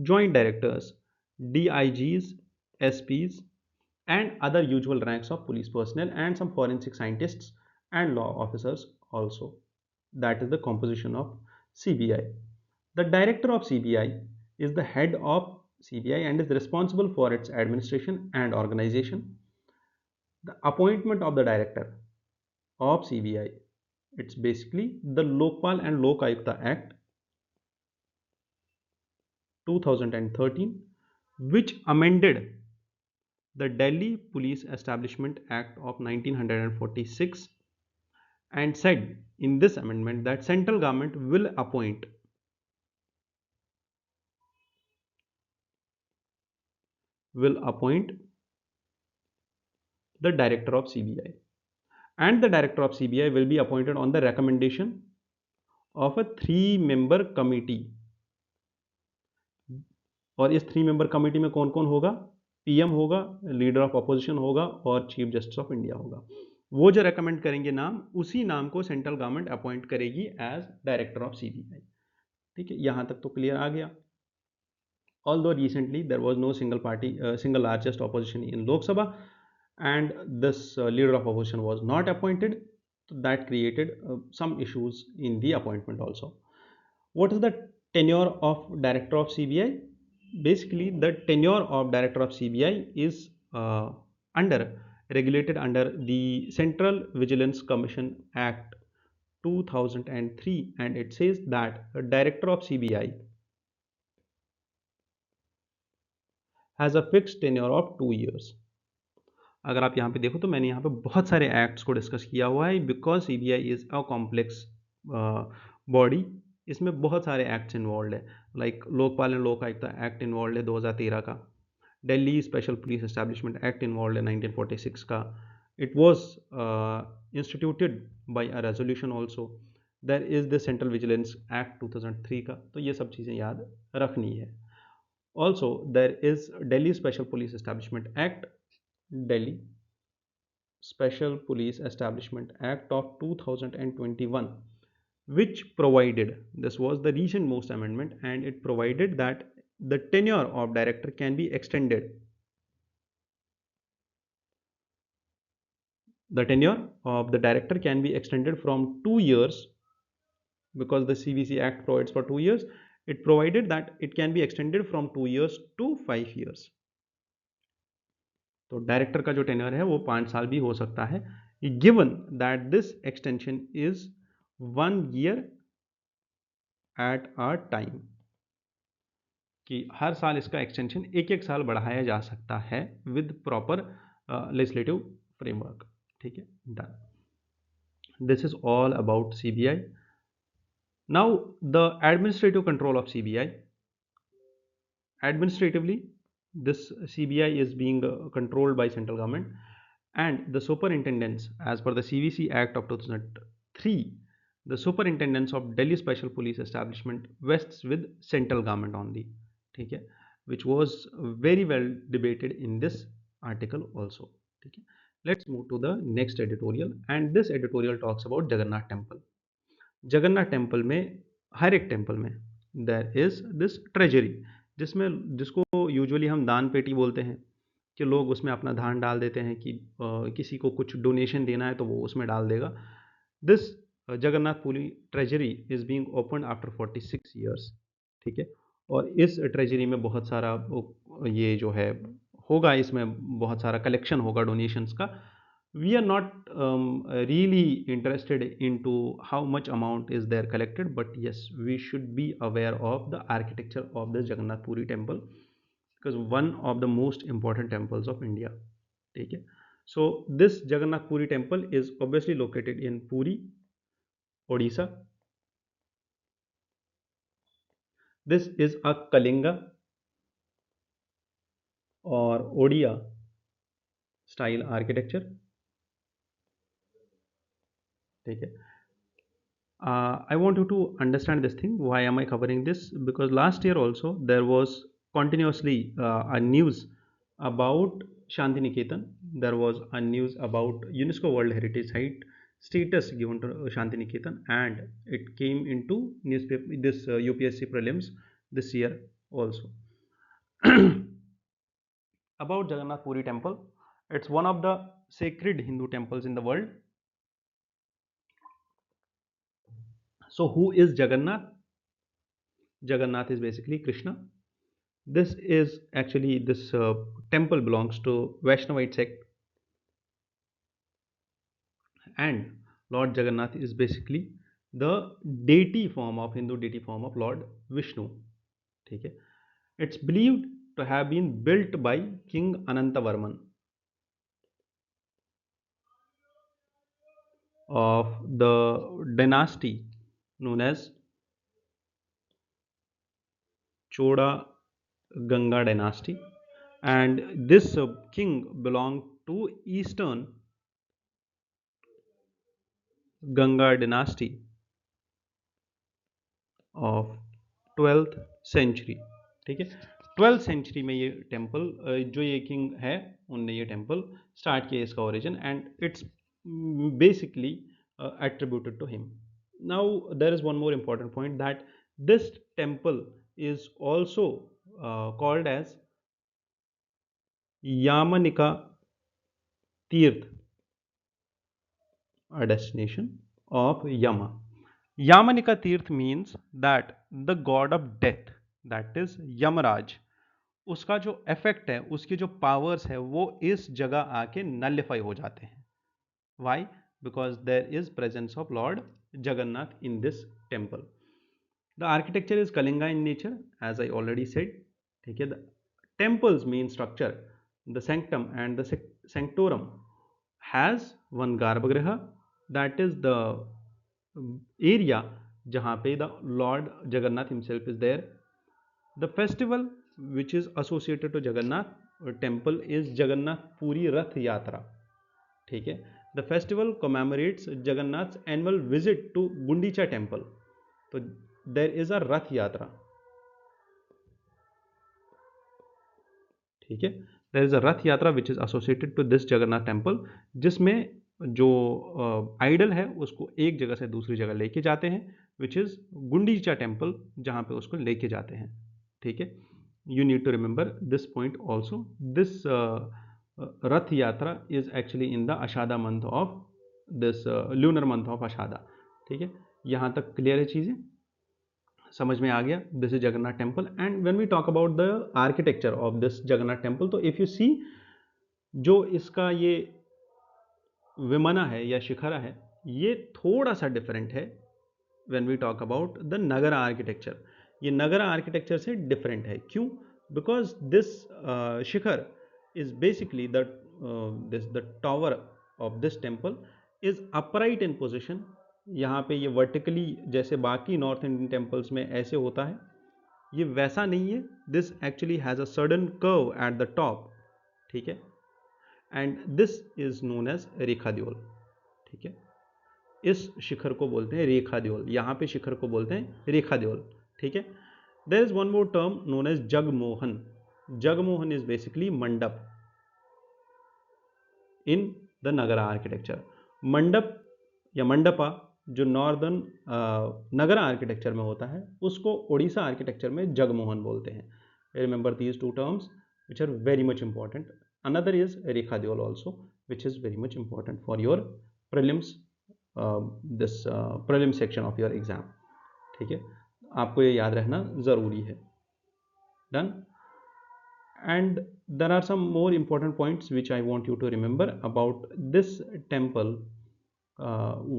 joint directors, DIGs, SPs, and other usual ranks of police personnel, and some forensic scientists and law officers also. That is the composition of CBI. The director of CBI is the head of CBI and is responsible for its administration and organization. The appointment of the director of CBI, it's basically the Lokpal and Lok Ayukta Act. 2013, which amended the Delhi Police Establishment Act of 1946 and said in this amendment that central government will appoint the director of CBI, and the director of CBI will be appointed on the recommendation of a 3-member committee. और इस 3-member committee में कौन कौन होगा? PM होगा, leader of opposition होगा और chief justice of India होगा. वो जो रेकमेंड करेंगे नाम, उसी नाम को सेंट्रल गवर्नमेंट अपॉइंट करेगी एज डायरेक्टर ऑफ सीबीआई. ठीक है, यहां तक तो क्लियर आ गया. Although recently there was no single largest opposition in Lok Sabha, and this leader of opposition was not appointed, so that created some issues in the appointment also. What is the tenure of director of CBI? Basically, the tenure of director of CBI is regulated under the Central Vigilance Commission Act 2003, and it says that a director of CBI has a fix tenure of 2 years. अगर आप यहाँ पे देखो तो मैंने यहाँ पे बहुत सारे एक्ट्स को डिस्कस किया हुआ है, because CBI is a complex body. इसमें बहुत सारे एक्ट्स इन्वॉल्व है, like Lokpal and Lokayukta act involve है 2013 का, Delhi special police establishment act involve है 1946 का. It was instituted by a resolution also. There is the central vigilance act 2003 का. तो ये सब चीज़ें याद रखनी है. Also, there is Delhi Special Police Establishment Act, Delhi Special Police Establishment Act of 2021, which provided, this was the recent most amendment, and it provided that the tenure of director can be extended. The tenure of the director can be extended from 2 years, because the CVC Act provides for 2 years. It provided that it can be extended from 2 years to 5 years. तो director का जो tenure है वो 5 साल भी हो सकता है, given that this extension is 1 year at a time. कि हर साल इसका एक्सटेंशन एक साल बढ़ाया जा सकता है विद प्रॉपर लेजिस्लेटिव फ्रेमवर्क. ठीक है, done. This is all about CBI. Now the administrative control of CBI. Administratively, this CBI is being controlled by central government, and the superintendents, as per the CVC Act of 2003, the superintendents of Delhi Special Police Establishment vests with central government only. ठीक है, which was very well debated in this article also. ठीक है, let's move to the next editorial, and this editorial talks about Jagannath Temple. Jagannath temple में, हर एक temple में there is this treasury, जिसको usually हम दान पेटी बोलते हैं, कि लोग उसमें अपना दान डाल देते हैं, कि किसी को कुछ डोनेशन देना है तो वो उसमें डाल देगा. This Jagannath Puri treasury is being open after 46 years. ठीक है, और इस ट्रेजरी में बहुत सारा ये जो है होगा, इसमें बहुत सारा कलेक्शन होगा डोनेशंस का. We are not really interested into how much amount is there collected, but yes, we should be aware of the architecture of the Jagannath Puri temple, because one of the most important temples of India. ठीक है, so this Jagannath Puri temple is obviously located in Puri, Odisha. This is a Kalinga or Odia style architecture. ठीक है, I want you to understand this thing. Why am I covering this? Because last year also there was continuously a news about Shanti Niketan. There was a news about UNESCO World Heritage Site status given to Shanti Niketan, and it came into newspaper, this UPSC prelims this year also. About Jagannath Puri temple, it's one of the sacred Hindu temples in the world. So who is Jagannath? Jagannath is basically Krishna. This is actually, this temple belongs to Vaishnavite sect, and Lord Jagannath is basically the deity form of, Hindu deity form of Lord Vishnu. ठीक है, It's believed to have been built by King Anantavarman of the dynasty known as Choda Ganga dynasty, and this king belonged to eastern Ganga dynasty of 12th century. ठीक है, 12th century में ये temple जो ये king है उनने ये temple start किया, इसका origin, and it's basically attributed to him. Now there is one more important point, that this temple is also called as Yamanika Tirth, a destination of Yama. Yamanika Tirth means that the god of death, that is Yamaraj, उसका जो effect है, उसकी जो powers है, वो इस जगह आके नलिफाई हो जाते हैं। Why? Because there is presence of lord Jagannath in this temple. The architecture is Kalinga in nature, as I already said. ठीक है, the temple's main structure, the sanctum and the sanctorum has one garbhagriha, that is the area जहाँ पे the lord Jagannath himself is there. The festival which is associated to Jagannath temple is Jagannath Puri Rath Yatra. ठीक है, the festival commemorates Jagannath's annual visit to Gundicha temple. तो there is a Rath Yatra. ठीक है, there is a Rath Yatra which is associated to this Jagannath temple, जिसमें जो idol है उसको एक जगह से दूसरी जगह लेके जाते हैं, which is गुंडीचा टेम्पल, जहाँ पे उसको लेके जाते हैं। ठीक है, you need to remember this point also. This Rath Yatra is actually in the Ashada month of this lunar month of Ashada. ठीक है, यहाँ तक क्लियर है, चीज़ें समझ में आ गया। This is Jagannath temple, and when we talk about the architecture of this Jagannath temple, तो इफ़ यू सी, जो इसका ये विमना है या शिखरा है, ये थोड़ा सा डिफरेंट है when we talk about the Nagara architecture. ये नगरा आर्किटेक्चर से डिफरेंट है। क्यों? Because this shikhara is basically the tower of this temple is upright in position. यहाँ पे ये वर्टिकली जैसे बाकी नॉर्थ इंडियन टेम्पल्स में ऐसे होता है, ये वैसा नहीं है। This actually has a sudden curve at the top. ठीक है, and this is known as Rekha Deol. ठीक है, इस शिखर को बोलते हैं रेखा देओल, यहाँ पे शिखर को बोलते हैं रेखा देओल। ठीक है, there is one more term known as Jagamohana. Jagamohana is basically mandapa in the Nagara architecture. मंडप या मंडपा जो नॉर्दर्न नगरा आर्किटेक्चर में होता है, उसको उड़ीसा आर्किटेक्चर में जगमोहन बोलते हैं। Remember these two terms which are very much important. Another is Rekha Deula also, which is very much important for your prelims, this prelim section of your exam. ठीक है, आपको ये याद रहना ज़रूरी है। Done, and there are some more important points which I want you to remember about this temple.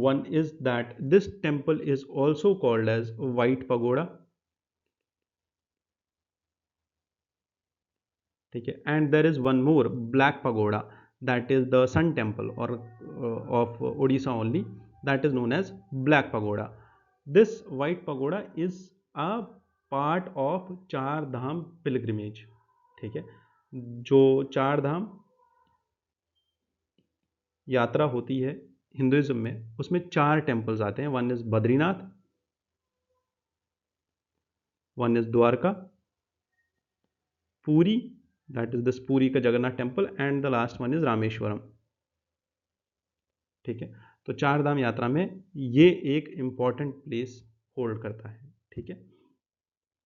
One is that this temple is also called as White Pagoda. ठीक है, and there is one more Black Pagoda, that is the Sun Temple or of Odisha only, that is known as Black Pagoda. This White Pagoda is a part of चार धाम pilgrimage. ठीक है, जो चार धाम यात्रा होती है हिंदुइज्म में, उसमें चार टेम्पल्स आते हैं। One is Badrinath, one is Dwarka, पूरी, दैट इज दिस पूरी का Jagannath temple, and the last one is Rameswaram. ठीक है, तो चार धाम यात्रा में ये एक इंपॉर्टेंट प्लेस होल्ड करता है। ठीक है,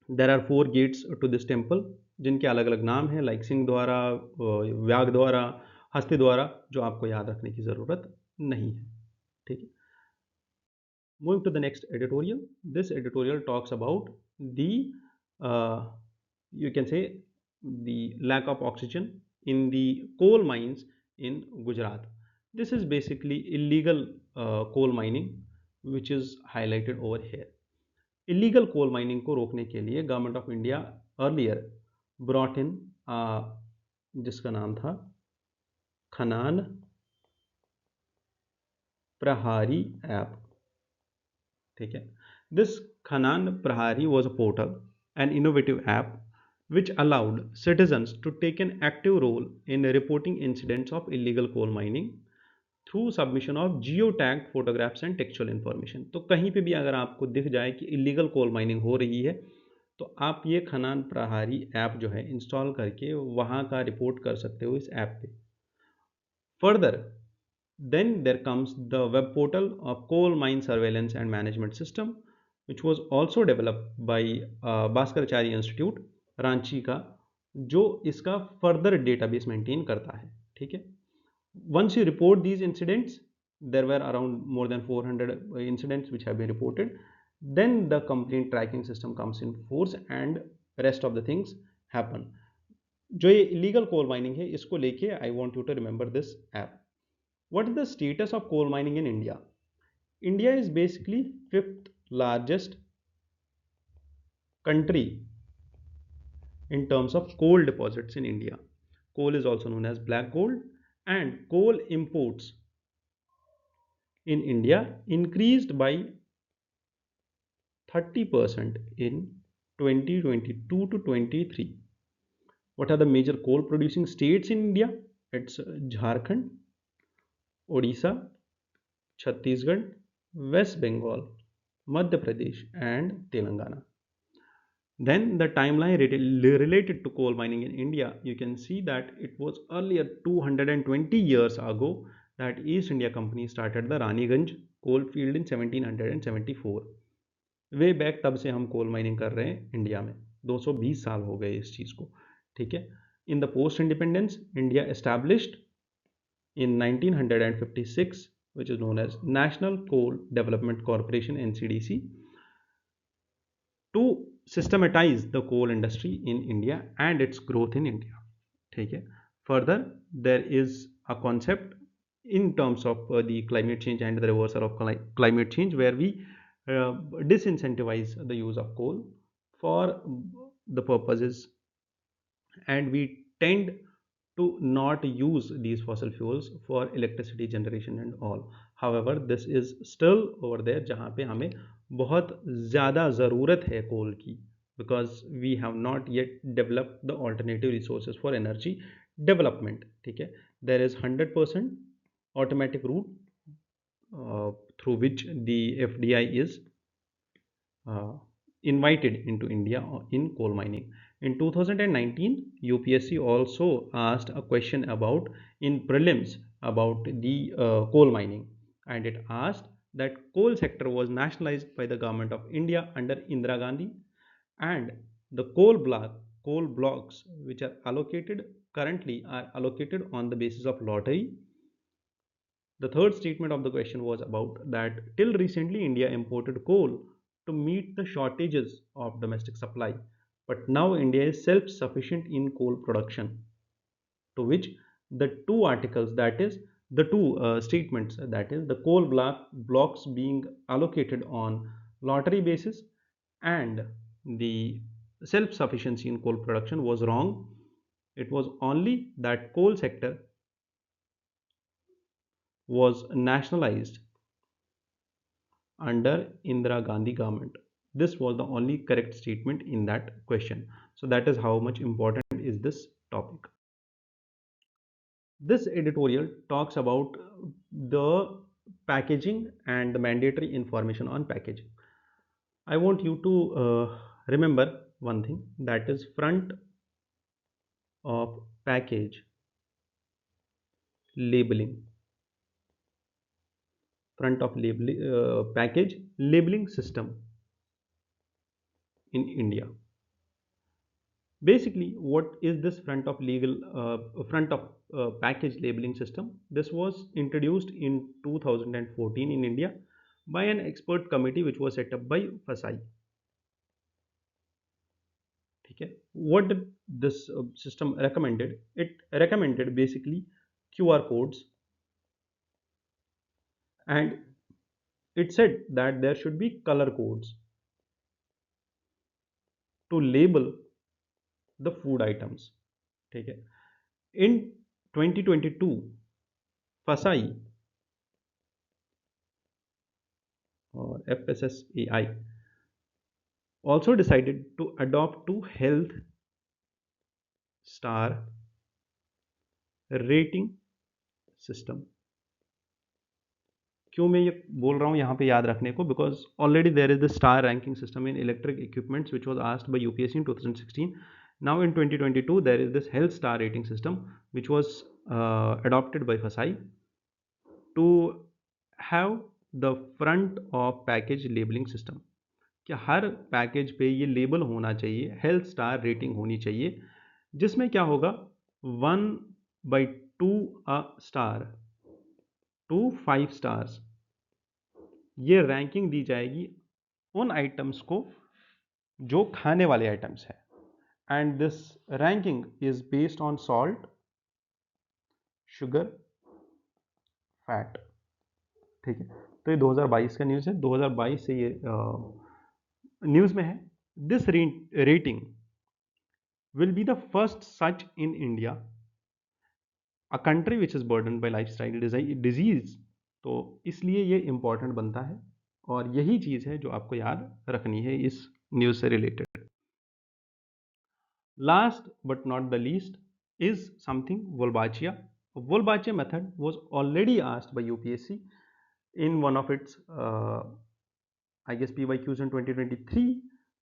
there are 4 gates to this temple, जिनके अलग अलग नाम हैं, लाइक सिंह द्वारा, व्याग द्वारा, हस्ती द्वारा, जो आपको याद रखने की ज़रूरत नहीं है। ठीक है, moving to the next editorial. This editorial talks about the you can say the lack of oxygen in the coal mines in Gujarat. This is basically illegal coal mining which is highlighted over here. Illegal coal mining को रोकने के लिए government of India earlier brought in जिसका नाम था Khanan Prahari app, ठीक है। This Khanan Prahari was a portal, an innovative app which allowed citizens to take an active role in reporting incidents of illegal coal mining through submission of geo tag photographs and textual information. तो कहीं पे भी अगर आपको दिख जाए कि illegal coal mining हो रही है, तो आप ये खनान प्रहारी ऐप जो है इंस्टॉल करके वहाँ का रिपोर्ट कर सकते हो इस ऐप पे। Further, then there comes the web portal of Coal Mine Surveillance and Management System, which was also developed by Bhaskaracharya Institute, Ranchi का, जो इसका फर्दर डेटाबेस मेंटेन करता है, ठीक है। Once you report these incidents, there were around more than 400 incidents which have been reported. Then the complaint tracking system comes in force and rest of the things happen. जो ये illegal coal mining है, इसको लेके I want you to remember this app. What is the status of coal mining in India? India is basically fifth largest country in terms of coal deposits in India. Coal is also known as black gold, and coal imports in India increased by 30% in 2022 to 23. What are the major coal producing states in India? It's Jharkhand, Odisha, Chhattisgarh, West Bengal, Madhya Pradesh, and Telangana. Then the timeline related to coal mining in India, you can see that it was earlier 220 years ago that East India Company started the Raniganj coal field in 1774. Way back तब से हम coal mining कर रहे हैं India में, 220 साल हो गए इस चीज़ को, ठीक है। In the post independence India established in 1956, which is known as National Coal Development Corporation (NCDC) to systematize the coal industry in India and its growth in India. ठीक है। Further, there is a concept in terms of the climate change and the reversal of climate change, where we disincentivize the use of coal for the purposes, and we tend to not use these fossil fuels for electricity generation and all. However, this is still over there जहाँ पे हमें बहुत ज़्यादा ज़रूरत है कोल की, because we have not yet developed the alternative resources for energy development, ठीक है। There is 100% automatic route through which the FDI is uh, invited into India in coal mining. In 2019, UPSC also asked a question about in prelims about the coal mining, and it asked that coal sector was nationalized by the government of India under Indira Gandhi, and the coal blocks which are allocated currently are allocated on the basis of lottery. The third statement of the question was about that till recently India imported coal to meet the shortages of domestic supply, but now India is self-sufficient in coal production. To which the two articles, that is the two statements, that is the blocks being allocated on lottery basis and the self-sufficiency in coal production, was wrong. It was only that coal sector was nationalized under Indira Gandhi government. This was the only correct statement in that question. So that is how much important is this topic. This editorial talks about the packaging and the mandatory information on packaging. I want you to remember one thing, that is front of package labeling. Front of package labeling system in India. Basically, what is this front of package labeling system? This was introduced in 2014 in India by an expert committee which was set up by FASI. Okay. What did this system recommended? It recommended basically QR codes, and it said that there should be color codes to label the food items. ठीक है। इन 2022 फसाई और FSSAI also decided to adopt to health star rating system। क्यों मैं ये बोल रहा हूँ यहाँ पे याद रखने को, because already there is the star ranking system in electric equipments which was asked by UPSC in 2016। Now in 2022 there is this health star rating system which was adopted by FSI to have the front of package labeling system कि हर package पे ये label होना चाहिए, health star rating होनी चाहिए, जिसमें क्या होगा 1/2 स्टार टू 5 स्टार्स ये रैंकिंग दी जाएगी उन आइटम्स को जो खाने वाले आइटम्स है। And this ranking is based on salt, sugar, fat. ठीक है। तो ये 2022 का न्यूज़ है, 2022 से ये न्यूज़ में है। This rating will be the first such in India, a country which is burdened by lifestyle disease। तो इसलिए ये इम्पॉर्टेंट बनता है और यही चीज़ है जो आपको याद रखनी है इस न्यूज़ से related. Last but not the least is something Wolbachia। Wolbachia method was already asked by UPSC in one of its I guess PYQs in 2023।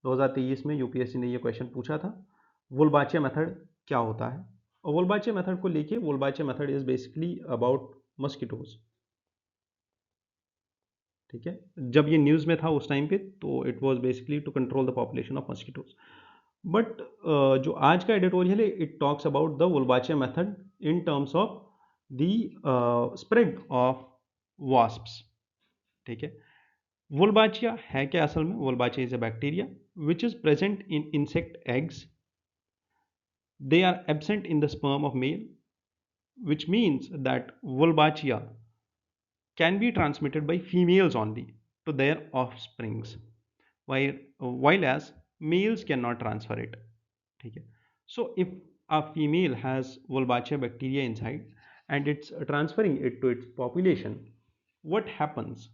2023 में यूपीएससी ने ये क्वेश्चन पूछा था Wolbachia मेथड क्या होता है। और Wolbachia मेथड को लेके, Wolbachia method is basically about mosquitoes. ठीक है। जब ये न्यूज़ में था उस टाइम पे तो it was basically to control the population of mosquitoes. But जो आज का एडिटोरियल है it talks about the Wolbachia method in terms of the spread of wasps। ठीक है। Wolbachia है क्या असल में? Wolbachia is a bacteria which is present in insect eggs। They are absent in the sperm of male, which means that Wolbachia can be transmitted by females only to their offsprings, while as males cannot transfer it। ठीक है। So if a female has Wolbachia bacteria inside and it's transferring it to its population, what happens?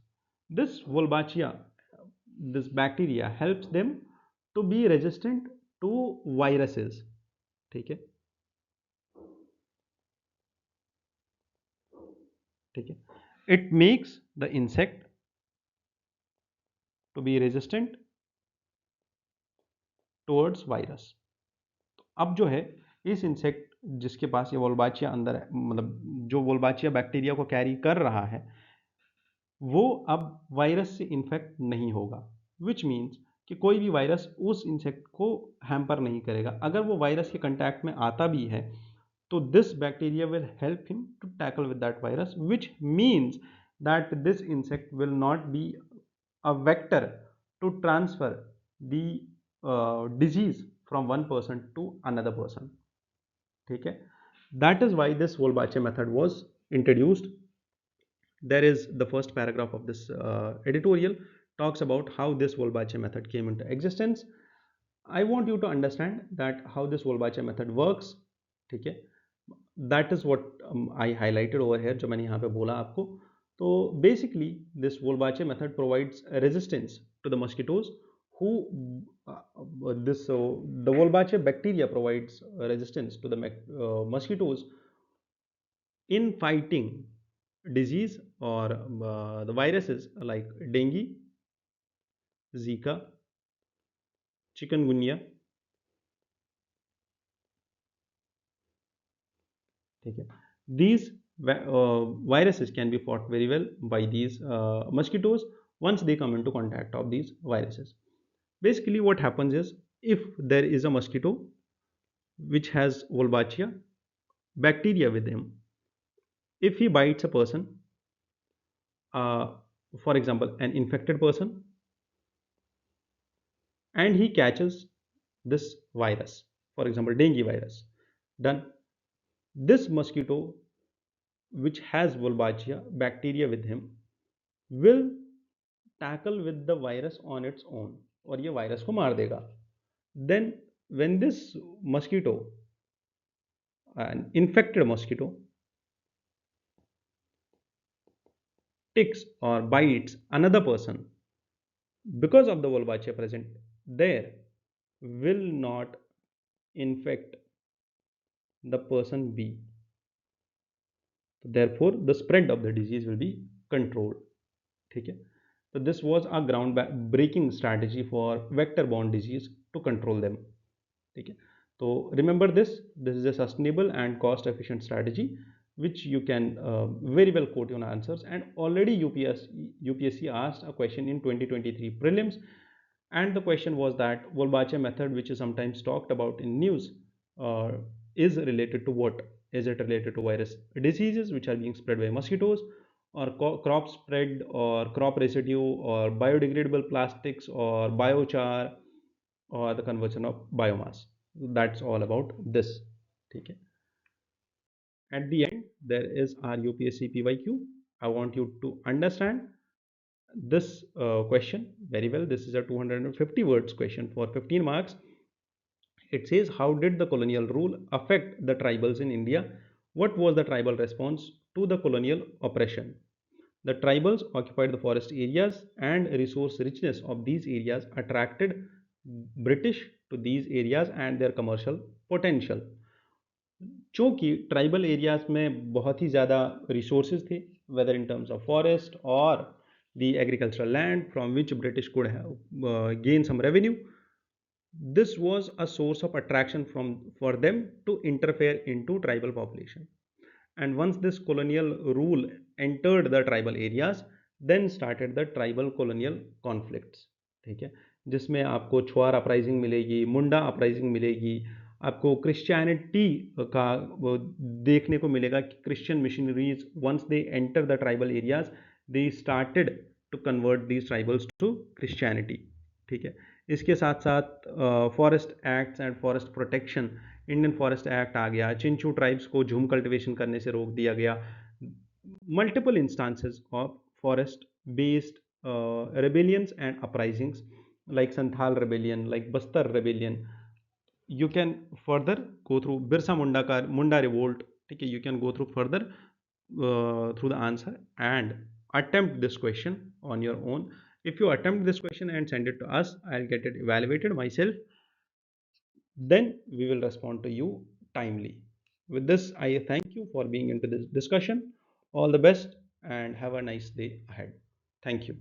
This Wolbachia, this bacteria helps them to be resistant to viruses। ठीक है। ठीक है। It makes the insect to be resistant towards virus। अब जो है इस insect जिसके पास ये Wolbachia अंदर है, मतलब जो Wolbachia बैक्टीरिया को कैरी कर रहा है, वो अब वायरस से इन्फेक्ट नहीं होगा। विच मीन्स कि कोई भी वायरस उस इंसेक्ट को हैम्पर नहीं करेगा। अगर वो वायरस के कंटैक्ट में आता भी है तो this bacteria will help him to tackle with that virus, which means that this insect will not be a vector to transfer the disease from one person to another person. ठीक है। That is why this Wolbachia method was introduced. There is the first paragraph of this editorial talks about how this Wolbachia method came into existence। I want you to understand that how this Wolbachia method works। ठीक है। That is what I highlighted over here, जो मैंने यहाँ पे बोला आपको। तो basically this Wolbachia method provides resistance to the mosquitoes who the Wolbachia bacteria provides resistance to the mosquitoes in fighting disease or the viruses like dengue, Zika, chikungunya। ठीक है। These viruses can be fought very well by these mosquitoes once they come into contact of these viruses। Basically what happens is, if there is a mosquito which has Wolbachia bacteria with him, if he bites a person, uh, for example an infected person, and he catches this virus, for example dengue virus, then this mosquito which has Wolbachia bacteria with him will tackle with the virus on its own और ये virus को मार देगा। Then when this mosquito, an infected mosquito, ticks or bites another person, because of the Wolbachia present there, will not infect the person B. Therefore, the spread of the disease will be controlled. Okay? So this was a ground breaking strategy for vector borne disease to control them. Okay? So remember this is a sustainable and cost efficient strategy which you can very well quote in answers. And already UPSC asked a question in 2023 prelims, and the question was that Wolbachia method, which is sometimes talked about in news, uh, is related to what? Is it related to virus diseases which are being spread by mosquitoes, or crop spread, or crop residue, or biodegradable plastics, or biochar, or the conversion of biomass? That's all about this. Okay. At the end, there is our UPSC PYQ. I want you to understand this question very well. This is a 250 words question for 15 marks. It says, how did the colonial rule affect the tribals in India? What was the tribal response to the colonial oppression? The tribals occupied the forest areas, and resource richness of these areas attracted British to these areas and their commercial potential. चूंकि tribal areas में बहुत ही ज़्यादा resources थे, whether in terms of forest और the agricultural land from which British could have gain some revenue. This was a source of attraction for them to interfere into tribal population. And once this colonial rule entered the tribal areas, then started the tribal colonial conflicts. ठीक है, जिसमें आपको छुआर uprising मिलेगी, मुंडा uprising मिलेगी, आपको Christianity का वो देखने को मिलेगा कि Christian missionaries once they enter the tribal areas, they started to convert these tribals to Christianity. ठीक है, इसके साथ साथ forest acts and forest protection, Indian forest act आ गया, चिंचू ट्राइब्स को झूम कल्टिवेशन करने से रोक दिया गया. Multiple instances of forest based rebellions and uprisings like Santhal rebellion, like Bastar rebellion. You can further go through Birsa Munda ka Munda revolt. Okay, you can go through further through the answer and attempt this question on your own. If you attempt this question and send it to us, I'll get it evaluated myself, then we will respond to you timely. With this, I thank you for being into this discussion. All the best and have a nice day ahead. Thank you.